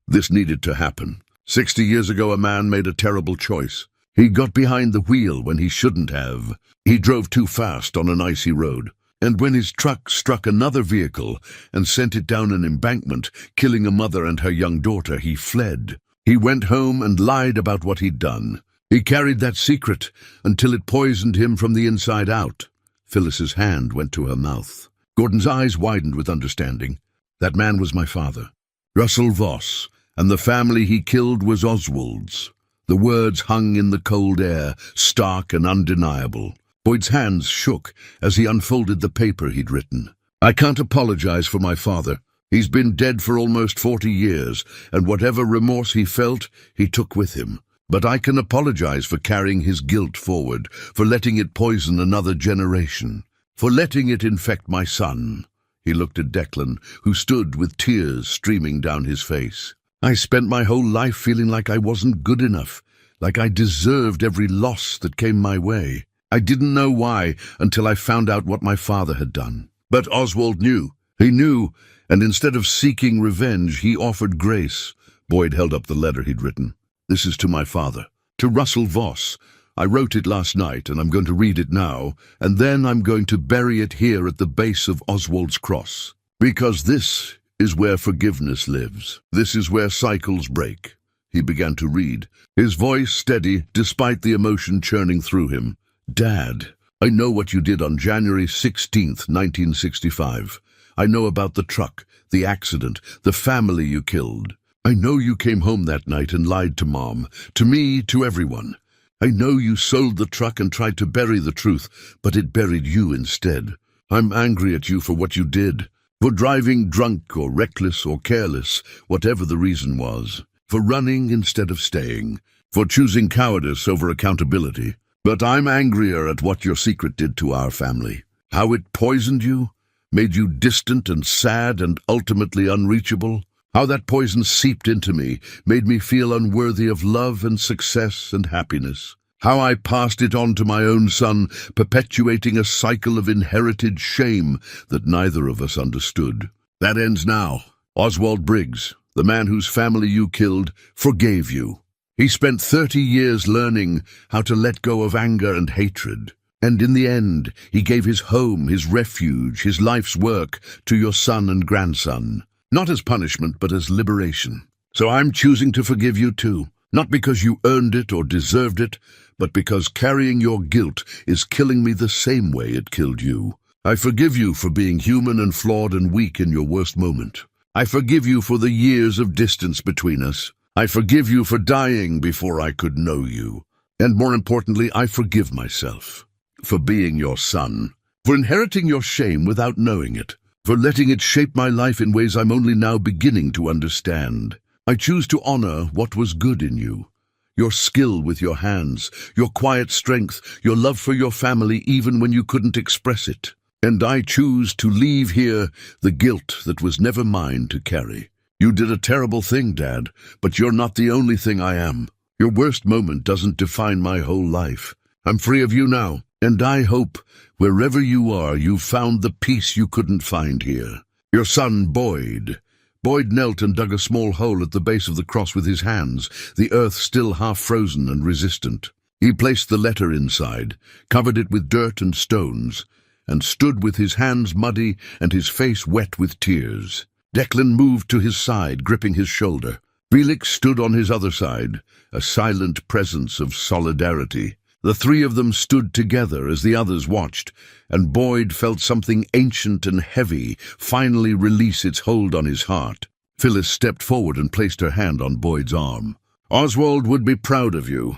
This needed to happen. 60 years ago, a man made a terrible choice. He got behind the wheel when he shouldn't have. He drove too fast on an icy road. And when his truck struck another vehicle and sent it down an embankment, killing a mother and her young daughter, he fled. He went home and lied about what he'd done. He carried that secret until it poisoned him from the inside out. Phyllis's hand went to her mouth. Gordon's eyes widened with understanding. That man was my father, Russell Voss, and the family he killed was Oswald's. The words hung in the cold air, stark and undeniable. Boyd's hands shook as he unfolded the paper he'd written. I can't apologize for my father. He's been dead for almost 40 years, and whatever remorse he felt, he took with him. But I can apologize for carrying his guilt forward, for letting it poison another generation, for letting it infect my son. He looked at Declan, who stood with tears streaming down his face. I spent my whole life feeling like I wasn't good enough, like I deserved every loss that came my way. I didn't know why until I found out what my father had done. But Oswald knew. He knew, and instead of seeking revenge, he offered grace. Boyd held up the letter he'd written. This is to my father, to Russell Voss. I wrote it last night, and I'm going to read it now, and then I'm going to bury it here at the base of Oswald's cross. Because this is where forgiveness lives. This is where cycles break. He began to read, his voice steady despite the emotion churning through him. Dad, I know what you did on January 16th, 1965. I know about the truck, the accident, the family you killed. I know you came home that night and lied to Mom, to me, to everyone. I know you sold the truck and tried to bury the truth, but it buried you instead. I'm angry at you for what you did, for driving drunk or reckless or careless, whatever the reason was, for running instead of staying, for choosing cowardice over accountability. But I'm angrier at what your secret did to our family. How it poisoned you, made you distant and sad and ultimately unreachable. How that poison seeped into me, made me feel unworthy of love and success and happiness. How I passed it on to my own son, perpetuating a cycle of inherited shame that neither of us understood. That ends now. Oswald Briggs, the man whose family you killed, forgave you. He spent 30 years learning how to let go of anger and hatred. And in the end, he gave his home, his refuge, his life's work to your son and grandson. Not as punishment, but as liberation. So I'm choosing to forgive you too. Not because you earned it or deserved it, but because carrying your guilt is killing me the same way it killed you. I forgive you for being human and flawed and weak in your worst moment. I forgive you for the years of distance between us. I forgive you for dying before I could know you. And more importantly, I forgive myself for being your son, for inheriting your shame without knowing it, for letting it shape my life in ways I'm only now beginning to understand. I choose to honor what was good in you. Your skill with your hands, your quiet strength, your love for your family even when you couldn't express it. And I choose to leave here the guilt that was never mine to carry. You did a terrible thing, Dad, but you're not the only thing I am. Your worst moment doesn't define my whole life. I'm free of you now, and I hope, wherever you are, you've found the peace you couldn't find here. Your son, Boyd. Boyd knelt and dug a small hole at the base of the cross with his hands, the earth still half frozen and resistant. He placed the letter inside, covered it with dirt and stones, and stood with his hands muddy and his face wet with tears. Declan moved to his side, gripping his shoulder. Felix stood on his other side, a silent presence of solidarity. The three of them stood together as the others watched, and Boyd felt something ancient and heavy finally release its hold on his heart. Phyllis stepped forward and placed her hand on Boyd's arm. Oswald would be proud of you,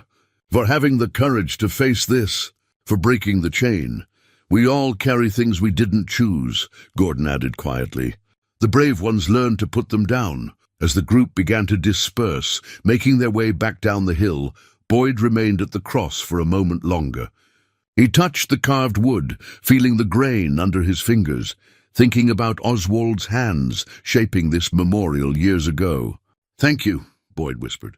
for having the courage to face this, for breaking the chain. We all carry things we didn't choose, Gordon added quietly. The brave ones learned to put them down. As the group began to disperse, making their way back down the hill, Boyd remained at the cross for a moment longer. He touched the carved wood, feeling the grain under his fingers, thinking about Oswald's hands shaping this memorial years ago. "Thank you," Boyd whispered,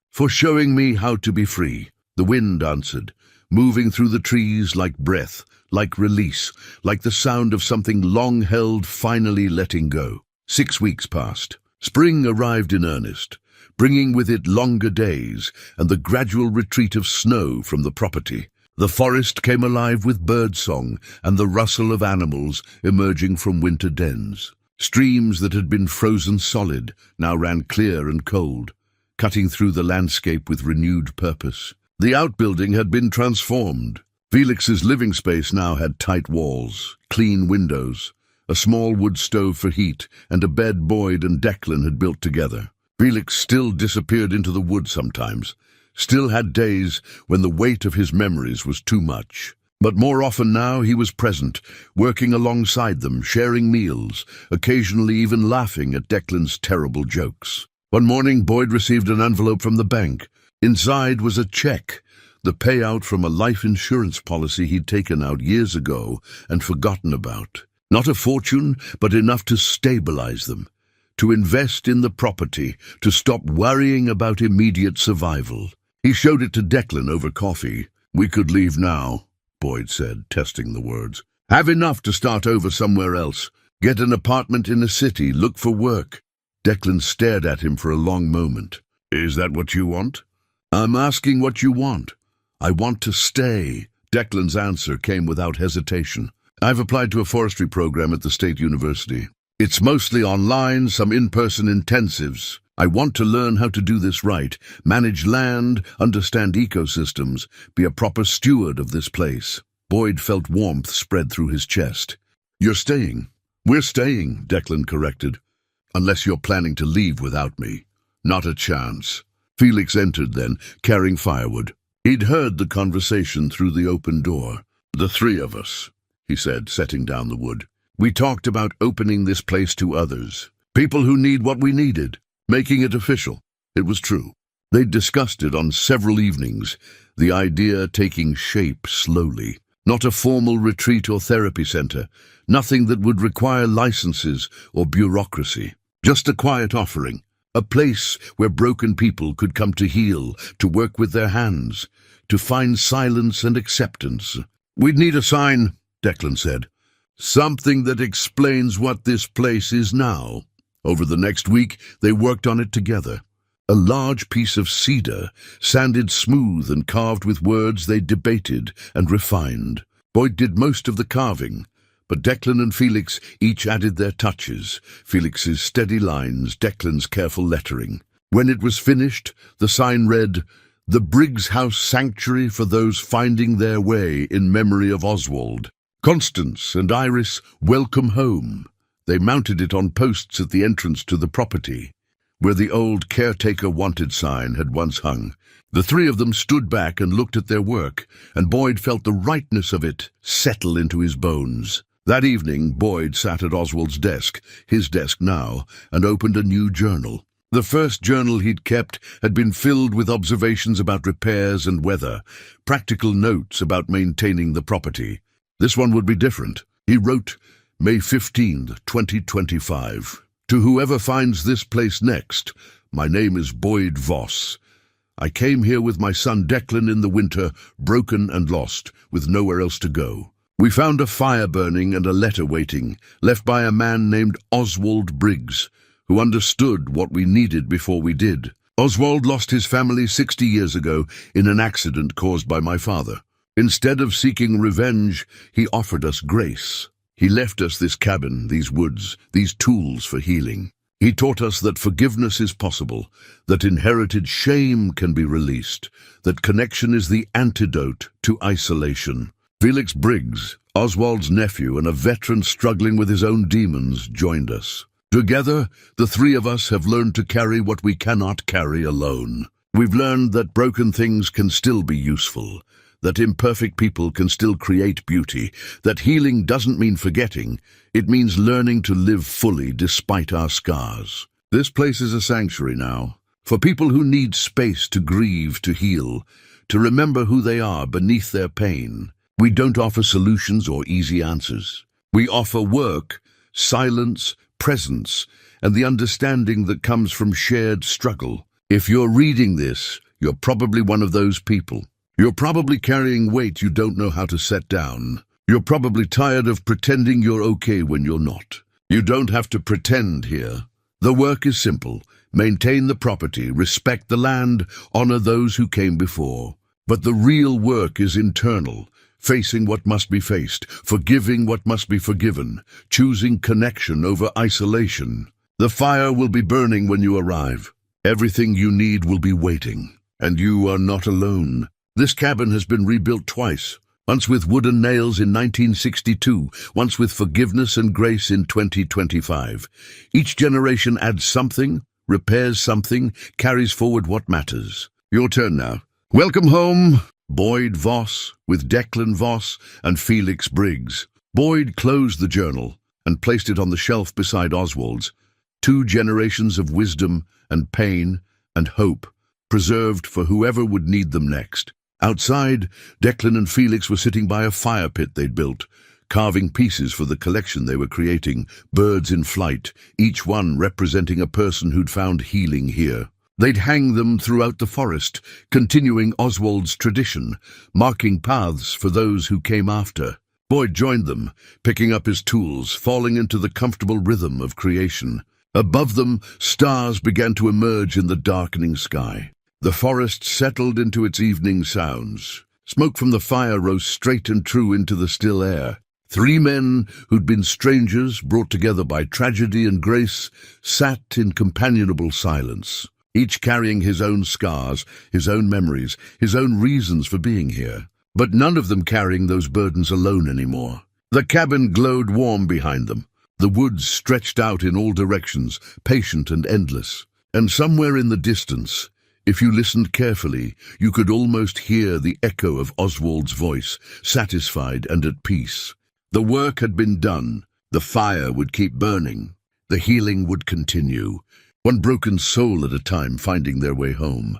"for showing me how to be free." The wind answered, moving through the trees like breath, like release, like the sound of something long held finally letting go. 6 weeks passed. Spring arrived in earnest, bringing with it longer days and the gradual retreat of snow from the property. The forest came alive with birdsong and the rustle of animals emerging from winter dens. Streams that had been frozen solid now ran clear and cold, cutting through the landscape with renewed purpose. The outbuilding had been transformed. Felix's living space now had tight walls, clean windows, a small wood stove for heat, and a bed Boyd and Declan had built together. Felix still disappeared into the woods sometimes, still had days when the weight of his memories was too much. But more often now he was present, working alongside them, sharing meals, occasionally even laughing at Declan's terrible jokes. One morning, Boyd received an envelope from the bank. Inside was a check, the payout from a life insurance policy he'd taken out years ago and forgotten about. Not a fortune, but enough to stabilize them, to invest in the property, to stop worrying about immediate survival. He showed it to Declan over coffee. "We could leave now," Boyd said, testing the words. "Have enough to start over somewhere else. Get an apartment in a city, look for work." Declan stared at him for a long moment. "Is that what you want?" "I'm asking what you want." "I want to stay." Declan's answer came without hesitation. "I've applied to a forestry program at the State University. It's mostly online, some in-person intensives. I want to learn how to do this right, manage land, understand ecosystems, be a proper steward of this place." Boyd felt warmth spread through his chest. "You're staying." "We're staying," Declan corrected. "Unless you're planning to leave without me." "Not a chance." Felix entered then, carrying firewood. He'd heard the conversation through the open door. "The three of us," he said, setting down the wood. "We talked about opening this place to others. People who need what we needed. Making it official." It was true. They'd discussed it on several evenings, the idea taking shape slowly. Not a formal retreat or therapy center, nothing that would require licenses or bureaucracy. Just a quiet offering, a place where broken people could come to heal, to work with their hands, to find silence and acceptance. "We'd need a sign," Declan said. "Something that explains what this place is now." Over the next week, they worked on it together. A large piece of cedar, sanded smooth and carved with words they debated and refined. Boyd did most of the carving, but Declan and Felix each added their touches, Felix's steady lines, Declan's careful lettering. When it was finished, the sign read, "The Briggs House Sanctuary for Those Finding Their Way in Memory of Oswald. Constance and Iris, welcome home." They mounted it on posts at the entrance to the property, where the old caretaker wanted sign had once hung. The three of them stood back and looked at their work, and Boyd felt the rightness of it settle into his bones. That evening, Boyd sat at Oswald's desk, his desk now, and opened a new journal. The first journal he'd kept had been filled with observations about repairs and weather, practical notes about maintaining the property. This one would be different. He wrote, May 15, 2025. "To whoever finds this place next, my name is Boyd Voss. I came here with my son Declan in the winter, broken and lost, with nowhere else to go. We found a fire burning and a letter waiting, left by a man named Oswald Briggs, who understood what we needed before we did. Oswald lost his family 60 years ago in an accident caused by my father. Instead of seeking revenge, he offered us grace. He left us this cabin, these woods, these tools for healing. He taught us that forgiveness is possible, that inherited shame can be released, that connection is the antidote to isolation." Felix Briggs, Oswald's nephew and a veteran struggling with his own demons, joined us. Together, the three of us have learned to carry what we cannot carry alone. We've learned that broken things can still be useful, that imperfect people can still create beauty, that healing doesn't mean forgetting, it means learning to live fully despite our scars. This place is a sanctuary now, for people who need space to grieve, to heal, to remember who they are beneath their pain. We don't offer solutions or easy answers. We offer work, silence, presence, and the understanding that comes from shared struggle. If you're reading this, you're probably one of those people. You're probably carrying weight you don't know how to set down. You're probably tired of pretending you're okay when you're not. You don't have to pretend here. The work is simple. Maintain the property, respect the land, honor those who came before. But the real work is internal. Facing what must be faced, forgiving what must be forgiven, choosing connection over isolation. The fire will be burning when you arrive. Everything you need will be waiting, and you are not alone. This cabin has been rebuilt twice, once with wooden nails in 1962, once with forgiveness and grace in 2025. Each generation adds something, repairs something, carries forward what matters. Your turn now. Welcome home, Boyd Voss, with Declan Voss and Felix Briggs. Boyd closed the journal and placed it on the shelf beside Oswald's. 2 generations of wisdom and pain and hope, preserved for whoever would need them next. Outside, Declan and Felix were sitting by a fire pit they'd built, carving pieces for the collection they were creating, birds in flight, each one representing a person who'd found healing here. They'd hang them throughout the forest, continuing Oswald's tradition, marking paths for those who came after. Boyd joined them, picking up his tools, falling into the comfortable rhythm of creation. Above them, stars began to emerge in the darkening sky. The forest settled into its evening sounds. Smoke from the fire rose straight and true into the still air. 3 men who'd been strangers, brought together by tragedy and grace, sat in companionable silence, each carrying his own scars, his own memories, his own reasons for being here. But none of them carrying those burdens alone anymore. The cabin glowed warm behind them. The woods stretched out in all directions, patient and endless. And somewhere in the distance, if you listened carefully, you could almost hear the echo of Oswald's voice, satisfied and at peace. The work had been done. The fire would keep burning. The healing would continue. One broken soul at a time finding their way home.